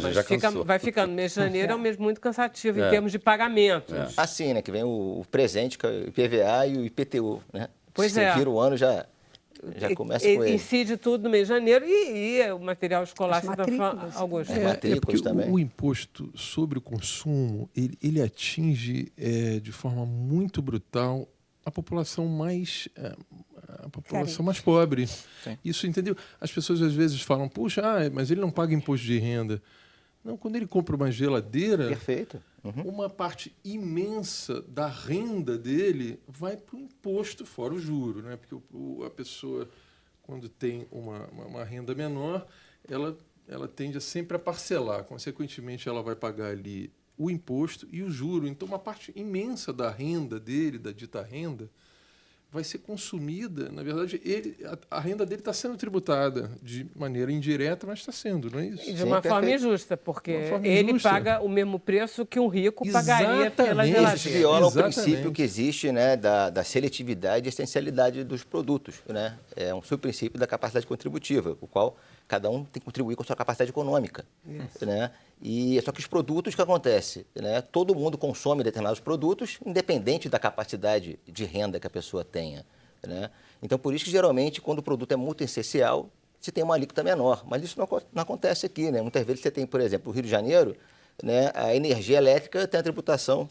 Mas vai ficando. Mês de janeiro é um mês muito cansativo em termos de pagamentos. Assim, né? Que vem o presente, que é o IPVA e o IPTU, né? Pois Você vira o ano, já começa com ele. Incide tudo no mês de janeiro e o material escolar se transforma Augusto. Matrículas também. O imposto sobre o consumo, ele atinge de forma muito brutal a população mais pobre. Sim. Isso, entendeu? As pessoas às vezes falam, puxa, mas ele não paga imposto de renda. Não, quando ele compra uma geladeira, perfeito. Uma parte imensa da renda dele vai para o imposto, fora o juro, né? Porque a pessoa, quando tem uma renda menor, ela tende sempre a parcelar. Consequentemente, ela vai pagar ali o imposto e o juro. Então, uma parte imensa da renda dele, da dita renda, vai ser consumida. Na verdade, a renda dele está sendo tributada de maneira indireta, mas está sendo, não é isso? E de uma forma injusta, porque forma ele injusta. paga o mesmo preço que um rico pagaria pela Exatamente. geladeira. Isso viola o Exatamente. princípio que existe, né, da seletividade e essencialidade dos produtos, né? É um subprincípio da capacidade contributiva, o qual cada um tem que contribuir com a sua capacidade econômica, né? E só que os produtos, o que acontece, né? Todo mundo consome determinados produtos, independente da capacidade de renda que a pessoa tenha, né? Então, por isso que geralmente, quando o produto é muito essencial, se tem uma alíquota menor, mas isso não acontece aqui, né? Muitas vezes você tem, por exemplo, no Rio de Janeiro, né, a energia elétrica tem a tributação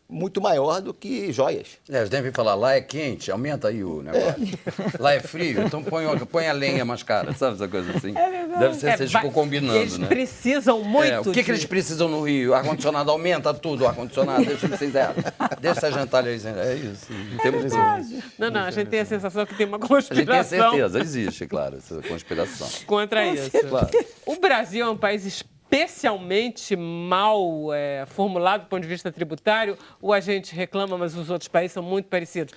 muito maior do que joias. Eles devem falar, lá é quente, aumenta aí o negócio. Lá é frio, então põe a lenha mais cara, sabe essa coisa assim? Deve ser, vocês ficam combinando, Eles né? precisam muito O que eles precisam no Rio? Ar-condicionado, aumenta tudo, ar-condicionado, deixa de ser zero. Deixa essa jantalha aí, é isso. Temos Não, a gente tem a sensação que tem uma A gente tem a conspiração certeza, existe, claro, essa conspiração. contra isso. Claro. O Brasil é um país especialmente mal formulado do ponto de vista tributário, ou a gente reclama, mas os outros países são muito parecidos?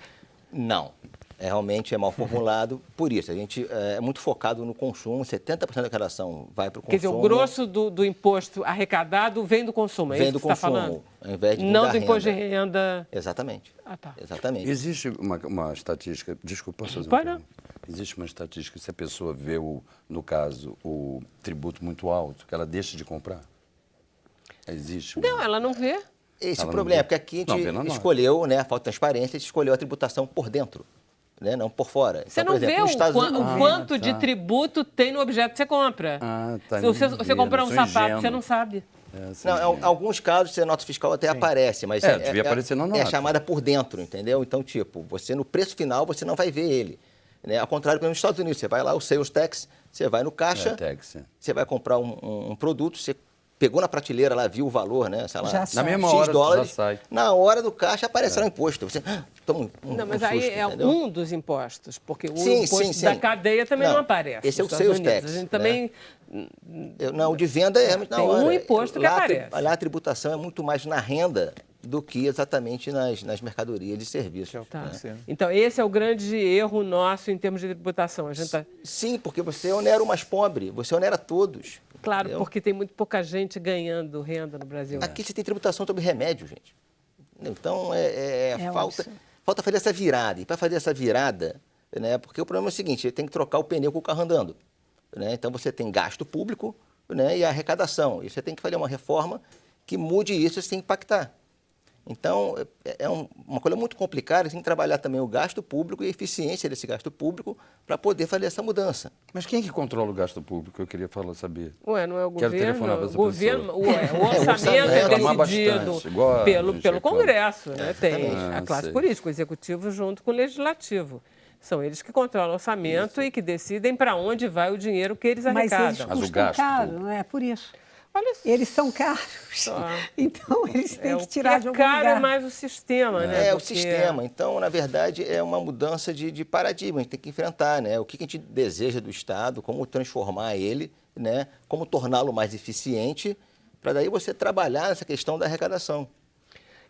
Não. Realmente é mal formulado. Por isso, a gente é muito focado no consumo, 70% da arrecadação vai para o consumo. Quer dizer, o grosso do imposto arrecadado vem do consumo, é vem isso do que você está consumo, falando? ao invés de vir Não da do imposto de renda. renda. Exatamente. Ah, tá. Exatamente. Existe uma estatística, desculpa, posso fazer Pode uma não. pergunta? Existe uma estatística, se a pessoa vê, no caso, o tributo muito alto, que ela deixa de comprar? Existe? Não, ela não vê. Esse é Ela o não problema, vê. porque aqui a Não, gente vê na nota. escolheu, né, a falta de transparência, a gente escolheu a tributação por dentro, né, não por fora. Você Então, não por exemplo, vê nos o Estados Unidos- quanto de tá. tributo tem no objeto que você compra. Ah, tá. Se você comprar um Sou sapato, ingênuo. você não sabe. Não, em alguns casos, a nota fiscal até aparece, mas devia aparecer na nota. é chamada por dentro, entendeu? Então, tipo, você no preço final, você não vai ver ele. Né? Ao contrário, por exemplo, nos Estados Unidos, você vai lá, o sales tax, você vai no caixa, você vai comprar um produto, você pegou na prateleira lá, viu o valor, né? Sei lá, Já Na sai. mesma X hora dólares, já sai. na hora do caixa aparece lá o imposto. Você toma Não, mas um aí susto, é entendeu? um dos impostos, porque o Sim, imposto sim, da sim. cadeia também não Não, aparece. esse é nos o Estados sales Unidos. tax, A gente né? também... Não, o de venda é na Tem hora. um imposto que Lá aparece. Lá a tributação é muito mais na renda do que exatamente nas mercadorias e serviços. Tá. Né? Então, esse é o grande erro nosso em termos de tributação. A gente tá... Sim, porque você onera o mais pobre, você onera todos. Claro, entendeu? porque tem muito pouca gente ganhando renda no Brasil. Aqui você tem tributação sobre remédio, gente. Então, falta fazer essa virada. E para fazer essa virada, né, porque o problema é o seguinte, você tem que trocar o pneu com o carro andando. Né? Então, você tem gasto público, né, e a arrecadação. E você tem que fazer uma reforma que mude isso sem impactar. Então, uma coisa muito complicada, tem que trabalhar também o gasto público e a eficiência desse gasto público para poder fazer essa mudança. Mas quem é que controla o gasto público? Eu queria saber. Ué, não é o Quero governo? telefonar pra essa O governo, pessoa. o orçamento é reclamar decidido bastante, igual a gente pelo reclama. Congresso, né? Tem Ah, a classe sei. política, o executivo junto com o legislativo. São eles que controlam o orçamento e que decidem para onde vai o dinheiro que eles Mas arrecadam. eles Mas o custam gasto caro, todo. não é? Por isso. Olha só. Eles são caros. Então, eles têm que tirar de o algum que é caro lugar. é mais o sistema, né? O Porque- sistema. Então, na verdade, é uma mudança de paradigma, a gente tem que enfrentar, né? O que a gente deseja do Estado, como transformar ele, né? Como torná-lo mais eficiente, para daí você trabalhar essa questão da arrecadação.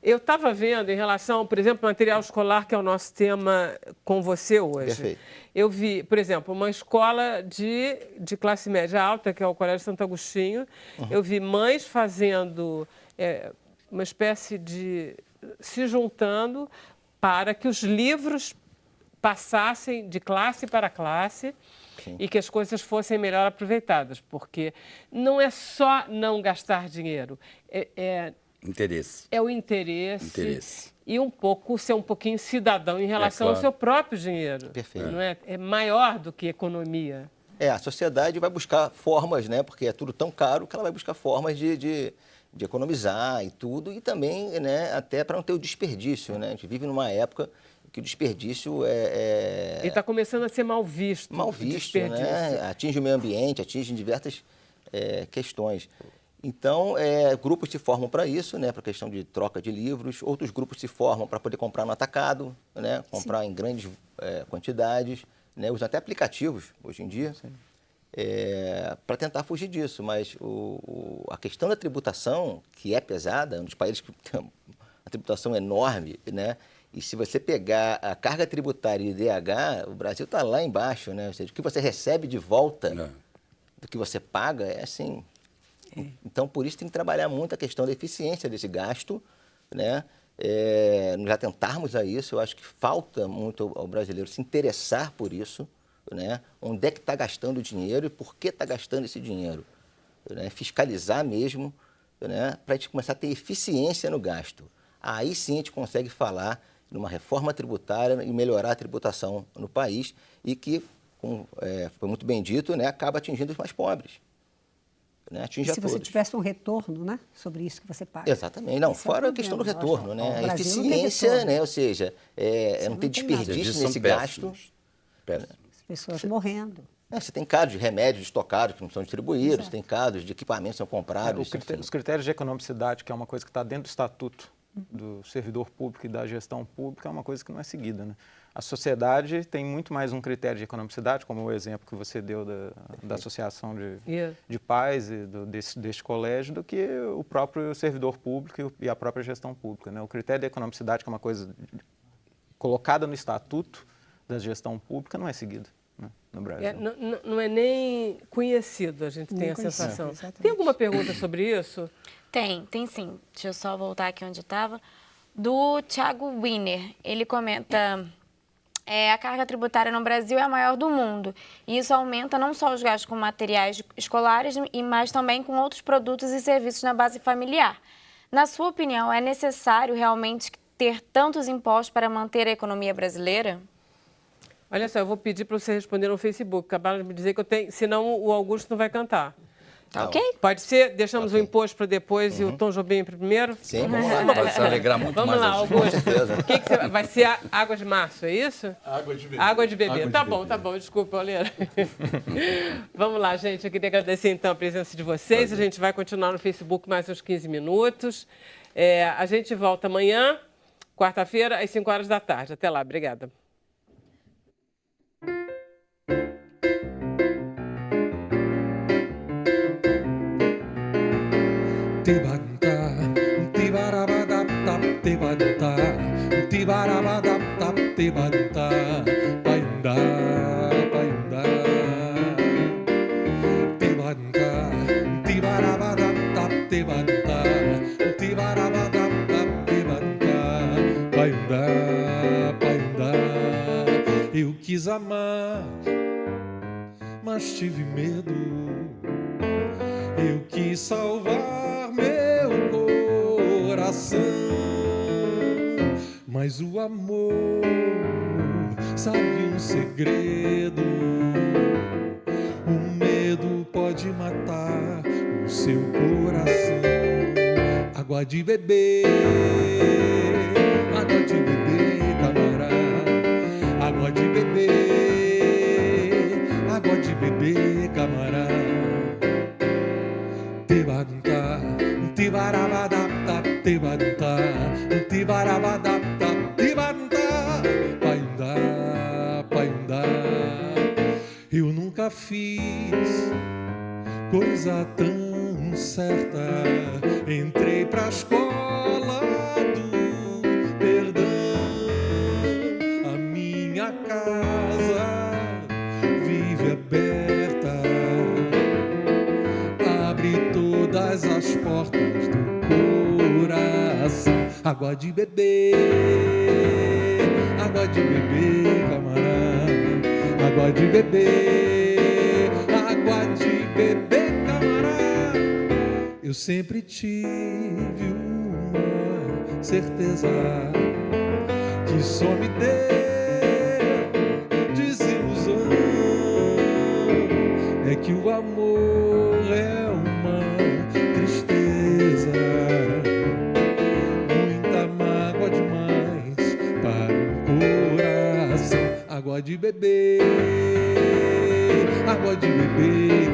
Eu estava vendo em relação, por exemplo, ao material escolar, que é o nosso tema com você hoje. Perfeito. Eu vi, por exemplo, uma escola de classe média alta, que é o Colégio Santo Agostinho. Eu vi mães fazendo uma espécie de... se juntando para que os livros passassem de classe para classe e que as coisas fossem melhor aproveitadas. Porque não é só não gastar dinheiro, Interesse. é o interesse Interesse. e ser um pouquinho cidadão em relação claro. ao seu próprio dinheiro. Perfeito. Não é? É maior do que economia. A sociedade vai buscar formas, né? Porque é tudo tão caro que ela vai buscar formas de economizar e tudo, e também, né, até para não ter o desperdício, né? A gente vive numa época que o desperdício Ele está começando a ser mal visto. mal o visto, desperdício. né? Atinge o meio ambiente, atinge diversas questões. Então, grupos se formam para isso, né? Para a questão de troca de livros. Outros grupos se formam para poder comprar no atacado, né? Comprar em grandes quantidades, né? Usam até aplicativos hoje em dia. para tentar fugir disso. Mas a questão da tributação, que é pesada, um dos países que tem uma tributação enorme, né? E se você pegar a carga tributária e IDH, o Brasil está lá embaixo, né? Ou seja, o que você recebe de volta do que você paga é assim. Então, por isso tem que trabalhar muito a questão da eficiência desse gasto, né? Nós já tentarmos a isso, eu acho que falta muito ao brasileiro se interessar por isso, né? Onde é que está gastando o dinheiro e por que está gastando esse dinheiro, né? Fiscalizar mesmo, né? Para a gente começar a ter eficiência no gasto. Aí sim a gente consegue falar numa reforma tributária e melhorar a tributação no país e que, como foi muito bem dito, né? Acaba atingindo os mais pobres. Né? Atinge E se a você todos. tivesse um retorno, né, sobre isso que você paga. Exatamente. Não, Esse fora é o a questão do problema, retorno, eu né? acho. A O Brasil não tem eficiência, retorno. né? Ou seja, não ter não tem nada. desperdício São nesse péssimos. gasto. Péssimos. As pessoas morrendo. Você tem casos de remédios estocados que não são distribuídos, Exato. tem casos de equipamentos que são comprados. enfim. Os critérios de economicidade, que é uma coisa que está dentro do estatuto do servidor público e da gestão pública, é uma coisa que não é seguida, né? A sociedade tem muito mais um critério de economicidade, como o exemplo que você deu da associação de pais e deste colégio, do que o próprio servidor público e a própria gestão pública, né? O critério de economicidade, que é uma coisa colocada no estatuto da gestão pública, não é seguido, né, no Brasil. Não é nem conhecido, a gente tem Nem a conhecido, sensação. exatamente. Tem alguma pergunta sobre isso? Tem sim. Deixa eu só voltar aqui onde estava. Do Thiago Wiener. Ele comenta: a carga tributária no Brasil é a maior do mundo. E isso aumenta não só os gastos com materiais escolares, mas também com outros produtos e serviços na base familiar. Na sua opinião, é necessário realmente ter tantos impostos para manter a economia brasileira? Olha só, eu vou pedir para você responder no Facebook. Acabaram de me dizer que eu tenho, senão o Augusto não vai cantar. Tá ok? Pode ser? Deixamos Ok. o imposto para depois e o Tom Jobim primeiro? Sim, vamos lá. Vai se alegrar muito Vamos mais. lá, a gente. Augusto. certeza. O que você vai ser água de março, é isso? Água de bebê. Água de bebê. Água de Tá bebê. bom, tá bom. Desculpa, Oleira. Vamos lá, gente. Eu queria agradecer, então, a presença de vocês. A gente vai continuar no Facebook mais uns 15 minutos. A gente volta amanhã, quarta-feira, às 5 horas da tarde. Até lá. Obrigada. Eu quis amar, mas tive medo. Eu quis salvar meu coração, mas o amor sabe um segredo. O medo pode matar o seu coração. Água de beber, camarada. Água de beber, camarada. Tibadunta, tibarabadapta, tibadunta, tibarabadapta, tibadunta, paiundá, paiundá. Eu nunca fiz coisa tão certa. Entrei pra escola do perdão. A minha casa vive aberta, abre todas as portas do coração. Água de beber, camarada. Água de beber, camarada. Eu sempre tive uma certeza que só me deu desilusão. É que o amor é uma tristeza, muita mágoa demais para um coração. Água de beber,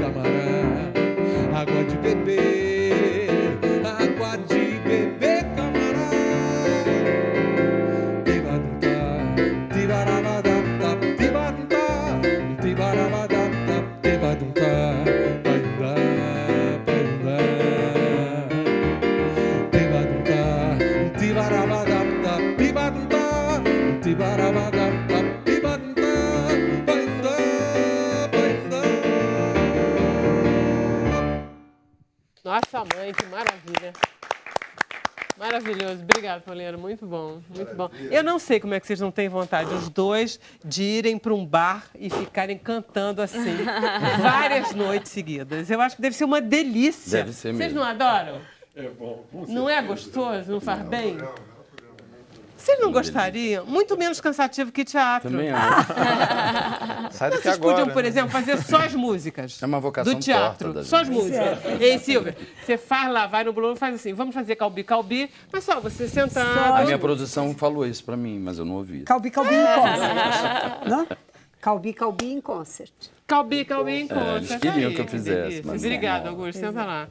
camarada. Água de beber, camarada. Tibarabadapta, tibarabadapta, tibarabadapta, tibarabadapta. Nossa mãe, que maravilha. Maravilhoso. Obrigada, Paulina. Muito bom, muito bom. Eu não sei como é que vocês não têm vontade, os dois, de irem para um bar e ficarem cantando assim várias noites seguidas. Eu acho que deve ser uma delícia. Deve ser mesmo. Vocês não adoram? É bom. Não é gostoso? Não faz bem? Vocês não gostariam? Muito menos cansativo que teatro. Também acho. Sai daqui Vocês agora. podiam, por né? exemplo, fazer só as músicas. É uma vocação do teatro. torta da Só as gente. músicas. Ei, Silvia, você faz lá, vai no Blue, faz assim, vamos fazer calbi, mas só você sentando. A minha produção falou isso pra mim, mas eu não ouvi. Calbi em concert. Não? Calbi em concert. Calbi em conta. eles queriam Aí, que eu fizesse, delícia. mas Obrigada, não. Augusto. Senta lá.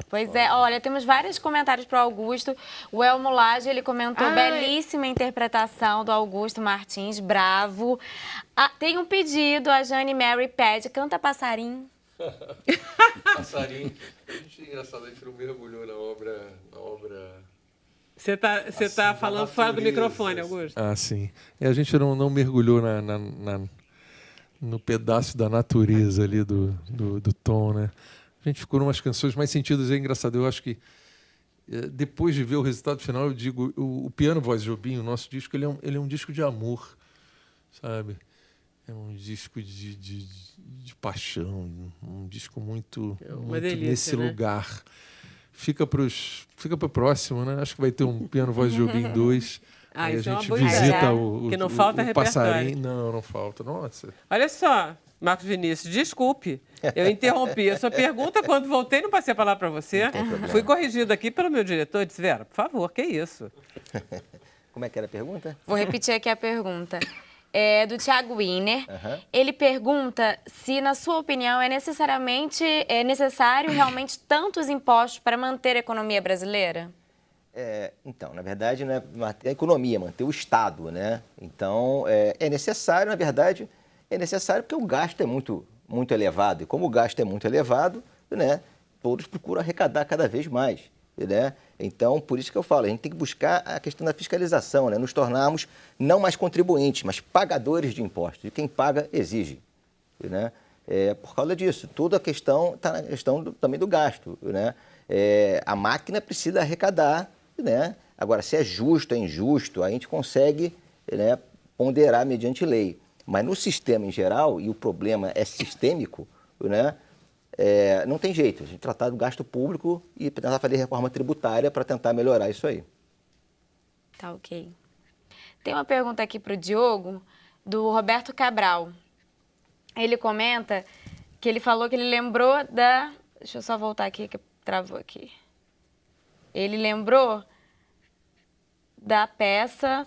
Pois é, olha, temos vários comentários para o Augusto. O Elmo Lage, ele comentou, belíssima interpretação do Augusto Martins, bravo. Ah, tem um pedido, a Jane Mary pede, canta passarinho. Passarinho. A gente é engraçado, a gente não mergulhou na obra... Você tá falando fora do microfone, Augusto. Ah, sim. A gente não mergulhou no pedaço da natureza ali do Tom, né? A gente ficou umas canções mais sentidas. É engraçado, eu acho que depois de ver o resultado final, eu digo, o Piano Voz Jobim, o nosso disco, ele é um disco de amor, sabe? É um disco de paixão, um disco muito delícia, nesse né? lugar. Fica para o próximo, né? Acho que vai ter um Piano Voz Jobim 2. Aí a isso é uma gente boa visita ideia. o Que não falta repertório. passarinho. Não falta. Nossa. Olha só, Marcos Vinícius, desculpe, eu interrompi a sua pergunta. Quando voltei, não passei a palavra para você. Fui corrigido aqui pelo meu diretor. Disse, Vera, por favor, que isso? Como é que era a pergunta? Vou repetir aqui a pergunta. É do Thiago Wiener. Ele pergunta se, na sua opinião, é necessário realmente tantos impostos para manter a economia brasileira? Então, na verdade, né, manter a economia, manter o Estado, né? Então, é necessário, na verdade, é necessário porque o gasto é muito elevado. E como o gasto é muito elevado, né, todos procuram arrecadar cada vez mais, né? Então, por isso que eu falo, a gente tem que buscar a questão da fiscalização, né? Nos tornarmos não mais contribuintes, mas pagadores de impostos. E quem paga, exige, né? Por causa disso, toda a questão está na questão também do gasto, né? A máquina precisa arrecadar, né? Agora, se é justo, é injusto, a gente consegue, né, ponderar mediante lei. Mas no sistema em geral, e o problema é sistêmico, né, não tem jeito. A gente tratar do gasto público e tentar fazer reforma tributária para tentar melhorar isso aí. Tá ok. Tem uma pergunta aqui para o Diogo, do Roberto Cabral. Ele comenta que ele falou que ele lembrou da... Deixa eu só voltar aqui, que travou aqui. Ele lembrou da peça...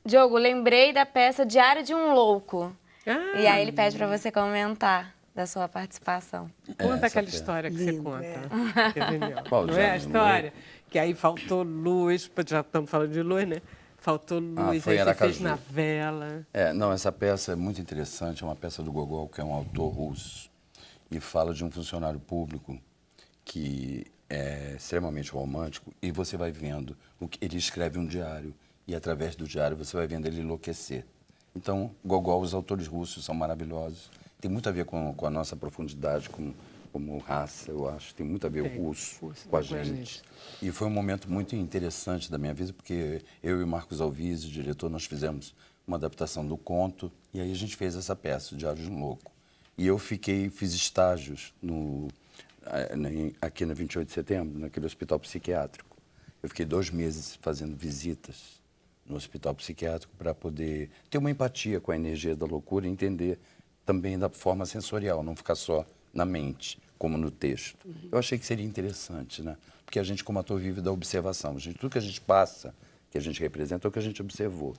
Diogo, lembrei da peça Diário de um Louco. E aí ele pede para você comentar da sua participação. Conta aquela história que você conta. Que é genial. Não é a história? Que aí faltou luz, já estamos falando de luz, né? Faltou luz, foi aí você Aracaju. fez na vela. Não, essa peça é muito interessante, é uma peça do Gogol, que é um autor russo, e fala de um funcionário público que é extremamente romântico, e você vai vendo, ele escreve um diário, e através do diário você vai vendo ele enlouquecer. Então, Gogol, os autores russos são maravilhosos, tem muito a ver com a nossa profundidade, como raça, eu acho, tem muito a ver o russo com a gente. E foi um momento muito interessante da minha vida, porque eu e o Marcos Alvise, o diretor, nós fizemos uma adaptação do conto, e aí a gente fez essa peça, o Diário de um Louco. E eu fiz estágios aqui na 28 de setembro, naquele hospital psiquiátrico. Eu fiquei 2 meses fazendo visitas no hospital psiquiátrico para poder ter uma empatia com a energia da loucura e entender também da forma sensorial, não ficar só na mente, como no texto. Eu achei que seria interessante, né? Porque a gente, como ator, vive da observação. Tudo que a gente passa, que a gente representa, é o que a gente observou.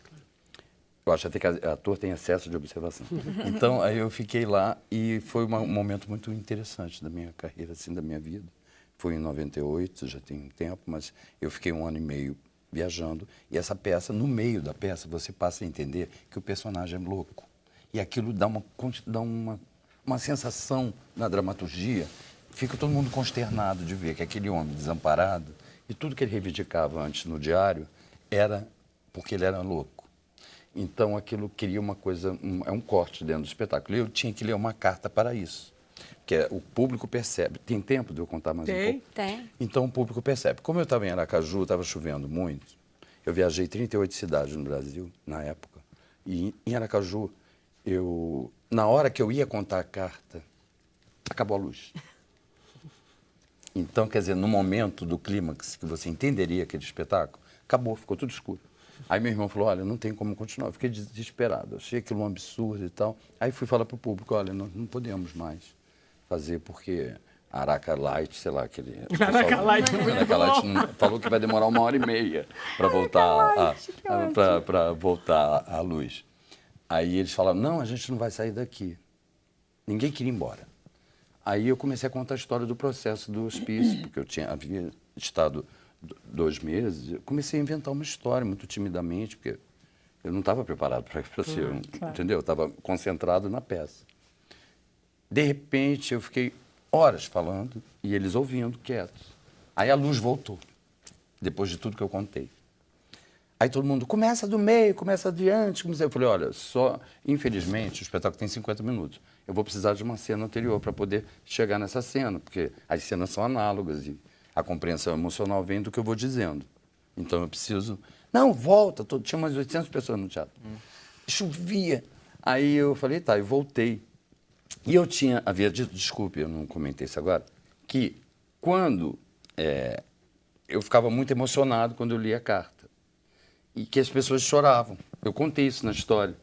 Eu acho até que ator tem excesso de observação. Então, aí eu fiquei lá e foi um momento muito interessante da minha carreira, assim, da minha vida. Foi em 98, já tem um tempo, mas eu fiquei 1 ano e meio viajando. E essa peça, no meio da peça, você passa a entender que o personagem é louco. E aquilo dá uma sensação na dramaturgia. Fica todo mundo consternado de ver que aquele homem desamparado, e tudo que ele reivindicava antes no diário, era porque ele era louco. Então, aquilo cria uma coisa, é um corte dentro do espetáculo. Eu tinha que ler uma carta para isso. que é o público percebe. Tem tempo de eu contar mais um pouco? Tem. Então o público percebe. Como eu estava em Aracaju, estava chovendo muito, eu viajei 38 cidades no Brasil, na época, e em Aracaju, na hora que eu ia contar a carta, acabou a luz. Então, quer dizer, no momento do clímax, que você entenderia aquele espetáculo, acabou, ficou tudo escuro. Aí meu irmão falou, olha, não tem como continuar. Eu fiquei desesperado, achei aquilo um absurdo e tal. Aí fui falar para o público, olha, nós não podemos mais fazer, porque Araca Light, sei lá, aquele... Araca Light, Araca Light falou que vai demorar 1h30 para voltar, para voltar à luz. Aí eles falaram, não, a gente não vai sair daqui. Ninguém queria ir embora. Aí eu comecei a contar a história do processo do hospício, porque eu havia estado 2 meses, eu comecei a inventar uma história muito timidamente, porque eu não estava preparado para ser, entendeu? Eu estava concentrado na peça. De repente, eu fiquei horas falando e eles ouvindo, quietos. Aí a luz voltou, depois de tudo que eu contei. Aí todo mundo, começa do meio, começa adiante. Eu falei, olha, infelizmente, o espetáculo tem 50 minutos. Eu vou precisar de uma cena anterior para poder chegar nessa cena, porque as cenas são análogas e a compreensão emocional vem do que eu vou dizendo. Então eu preciso... Não, volta. Tinha umas 800 pessoas no teatro. Chovia. Aí eu falei, tá, eu voltei. E eu havia dito, desculpe, eu não comentei isso agora, que quando... eu ficava muito emocionado quando eu lia a carta. E que as pessoas choravam. Eu contei isso na história,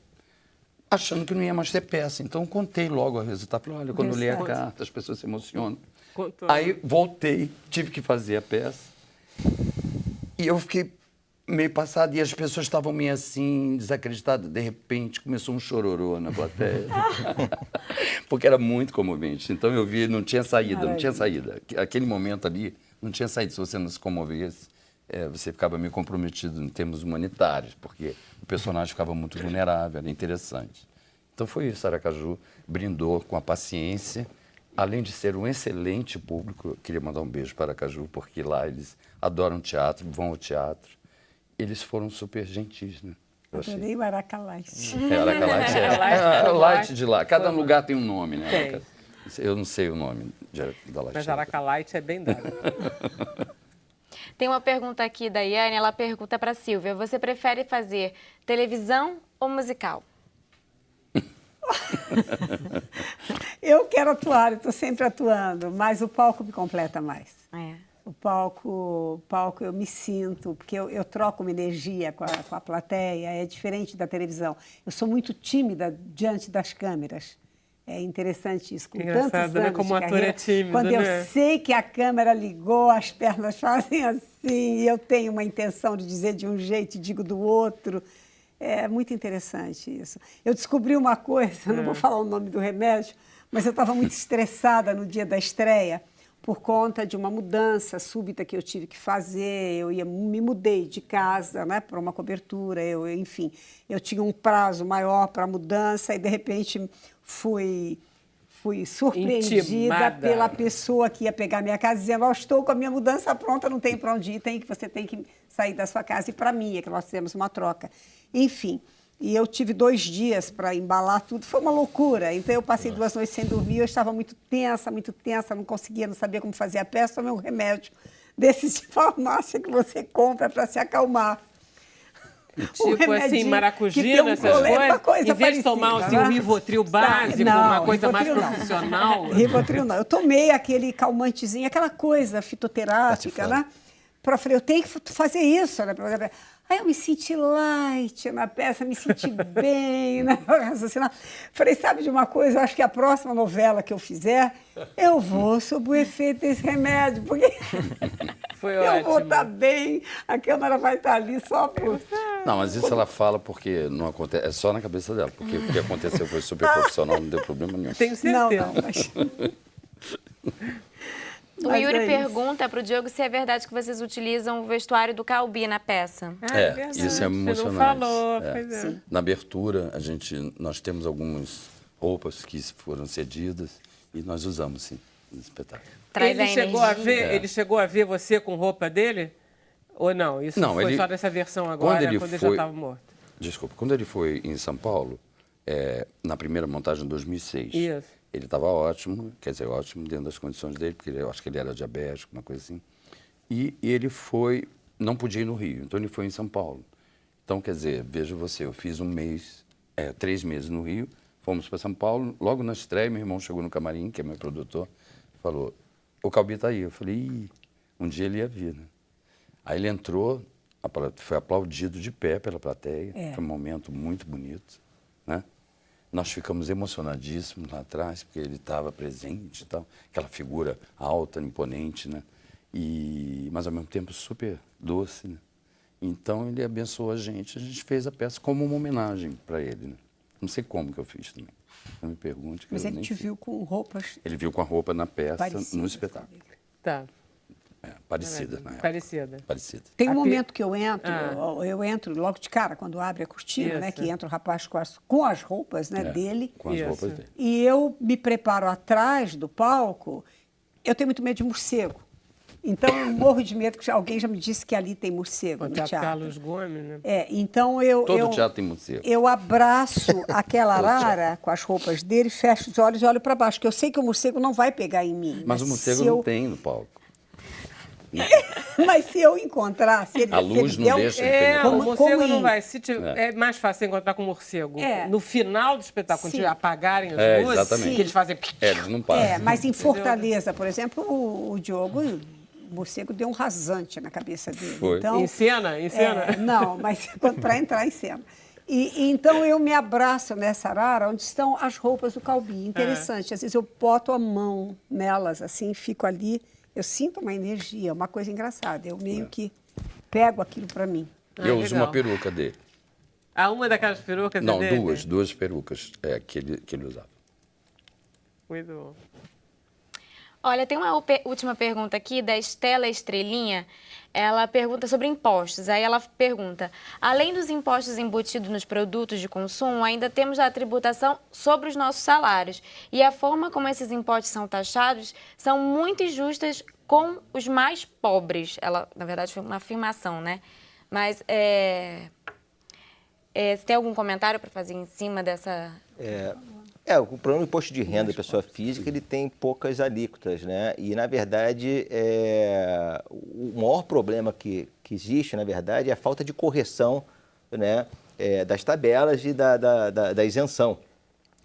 achando que não ia mais ter peça. Então, contei logo o resultado. Falei, olha, quando eu li a carta, as pessoas se emocionam. Aí, voltei, tive que fazer a peça. E eu fiquei meio passado, e as pessoas estavam meio assim, desacreditadas. De repente, começou um chororô na plateia. Porque era muito comovente. Então, eu vi, não tinha saída, não tinha saída. Aquele momento ali, não tinha saída. Se você não se comovesse, você ficava meio comprometido em termos humanitários, porque o personagem ficava muito vulnerável, era interessante. Então foi isso, Aracaju brindou com a paciência, além de ser um excelente público. Eu queria mandar um beijo para Aracaju, porque lá eles adoram teatro, vão ao teatro. Eles foram super gentis, né? Adorei o Araca Light. Araca Light é o Light de lá. Cada lugar tem um nome, né? Tem. Eu não sei o nome da Light. Mas Araca Light é bem dado. Tem uma pergunta aqui da Iane, ela pergunta para a Silvia, você prefere fazer televisão ou musical? Eu quero atuar, eu estou sempre atuando, mas o palco me completa mais. O palco eu me sinto, porque eu troco uma energia com a plateia, é diferente da televisão. Eu sou muito tímida diante das câmeras. É interessante isso, com tantos anos né? Como de ator carreira, é tímido, quando né? eu sei que a câmera ligou, as pernas fazem assim, e eu tenho uma intenção de dizer de um jeito e digo do outro. É muito interessante isso. Eu descobri uma coisa, não vou falar o nome do remédio, mas eu estava muito estressada no dia da estreia por conta de uma mudança súbita que eu tive que fazer. Me mudei de casa, né, para uma cobertura, enfim, eu tinha um prazo maior para a mudança e, de repente, fui surpreendida Intimada. pela pessoa que ia pegar minha casa, dizendo, estou com a minha mudança pronta, não tem para onde ir, você tem que sair da sua casa e para mim, é que nós fizemos uma troca. Enfim, e eu tive 2 dias para embalar tudo, foi uma loucura. Então eu passei 2 noites sem dormir, eu estava muito tensa, não sabia como fazer a peça, tomei um remédio desses de farmácia que você compra para se acalmar. Tipo assim, maracujina, essas coisas? Em vez de tomar assim, um Rivotril básico, uma coisa mais profissional? Rivotril não. Eu tomei aquele calmantezinho, aquela coisa fitoterápica, né? Falei, eu tenho que fazer isso, né? Aí eu me senti light na peça, me senti bem, né? Falei, sabe de uma coisa? Eu acho que a próxima novela que eu fizer, eu vou sob o efeito desse remédio, porque Foi eu ótimo. vou estar bem, a câmera vai estar ali só por... Não, mas isso ela fala porque não acontece, é só na cabeça dela, porque o que aconteceu foi super profissional, não deu problema nenhum. Tenho certeza. Não, mas... O Yuri pergunta para o Diogo se é verdade que vocês utilizam o vestuário do Calbi na peça. Verdade. Isso é emocionante. Você não falou, pois é. Na abertura, nós temos algumas roupas que foram cedidas e nós usamos, sim, no espetáculo. Ele chegou a ver você com roupa dele? Ou não? Isso não, foi só nessa versão agora, quando ele já estava morto? Desculpa, quando ele foi em São Paulo, na primeira montagem em 2006, Isso. Ele estava ótimo, quer dizer, ótimo dentro das condições dele, porque eu acho que ele era diabético, uma coisa assim. E ele não podia ir no Rio, então ele foi em São Paulo. Então, quer dizer, veja você, eu fiz 3 meses no Rio, fomos para São Paulo, logo na estreia, meu irmão chegou no camarim, que é meu produtor, falou, o Calbi tá aí. Eu falei, ih, um dia ele ia vir, né? Aí ele entrou, foi aplaudido de pé pela plateia, foi um momento muito bonito, né? Nós ficamos emocionadíssimos lá atrás, porque ele estava presente e tal, aquela figura alta, imponente, né? Mas ao mesmo tempo super doce, né? Então ele abençoou a gente fez a peça como uma homenagem para ele, né? Não sei como que eu fiz também, não me pergunte. Mas ele te viu com roupas... Ele viu com a roupa na peça, parecidas, no espetáculo. Tá. Parecida, na época. Parecida. Tem um momento que eu entro logo de cara, quando abre a cortina, né? Que entra o rapaz com as roupas, né, dele. Com as roupas dele. E eu me preparo atrás do palco, eu tenho muito medo de morcego. Então, eu morro de medo, que alguém já me disse que ali tem morcego no teatro. Carlos Gomes, né? Então Todo teatro tem morcego. Eu abraço aquela arara com as roupas dele, fecho os olhos e olho para baixo, porque eu sei que o morcego não vai pegar em mim. Mas o morcego não tem no palco. Mas se eu encontrar, se ele a luz não deixa ele pegar. O morcego não vai. É mais fácil encontrar com o morcego. No final do espetáculo, quando apagarem as luzes, exatamente. que eles fazem... Eles não passam. Mas em Fortaleza, por exemplo, o Diogo, o morcego deu um rasante na cabeça dele. Foi. Então, em cena? Não, mas para entrar em cena. Então eu me abraço nessa arara onde estão as roupas do Calbi. Interessante. Às vezes eu boto a mão nelas, assim, fico ali... Eu sinto uma energia, uma coisa engraçada. Eu meio que pego aquilo para mim. Eu uso uma peruca dele. Uma daquelas perucas Não, dele? duas perucas que ele usava. Muito bom. Olha, tem uma última pergunta aqui da Estela Estrelinha. Ela pergunta sobre impostos. Aí ela pergunta, além dos impostos embutidos nos produtos de consumo, ainda temos a tributação sobre os nossos salários. E a forma como esses impostos são taxados são muito injustas com os mais pobres. Ela, na verdade, foi uma afirmação, né? Mas você tem algum comentário para fazer em cima dessa... O problema do imposto de renda da pessoa física, ele tem poucas alíquotas, né? E, na verdade, o maior problema que existe, na verdade, é a falta de correção, né, das tabelas e da isenção,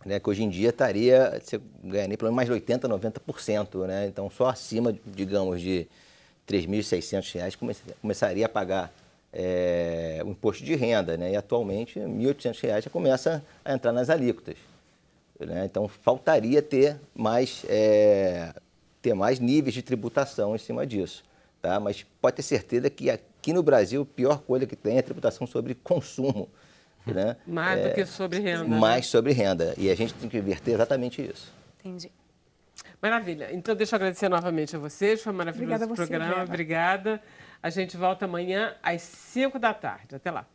né? Que hoje em dia você ganharia pelo menos mais de 80%, 90%, né? Então, só acima, digamos, de R$ 3.600 começaria a pagar o imposto de renda, né? E, atualmente, R$ 1.800 já começa a entrar nas alíquotas. Né? Então, faltaria ter mais níveis de tributação em cima disso. Tá? Mas pode ter certeza que aqui no Brasil a pior coisa que tem é a tributação sobre consumo. Né? Mais do que sobre renda. Mais sobre renda. E a gente tem que inverter exatamente isso. Entendi. Maravilha. Então, deixa eu agradecer novamente a vocês. Foi um maravilhoso programa. Obrigada. A gente volta amanhã às 5 da tarde. Até lá.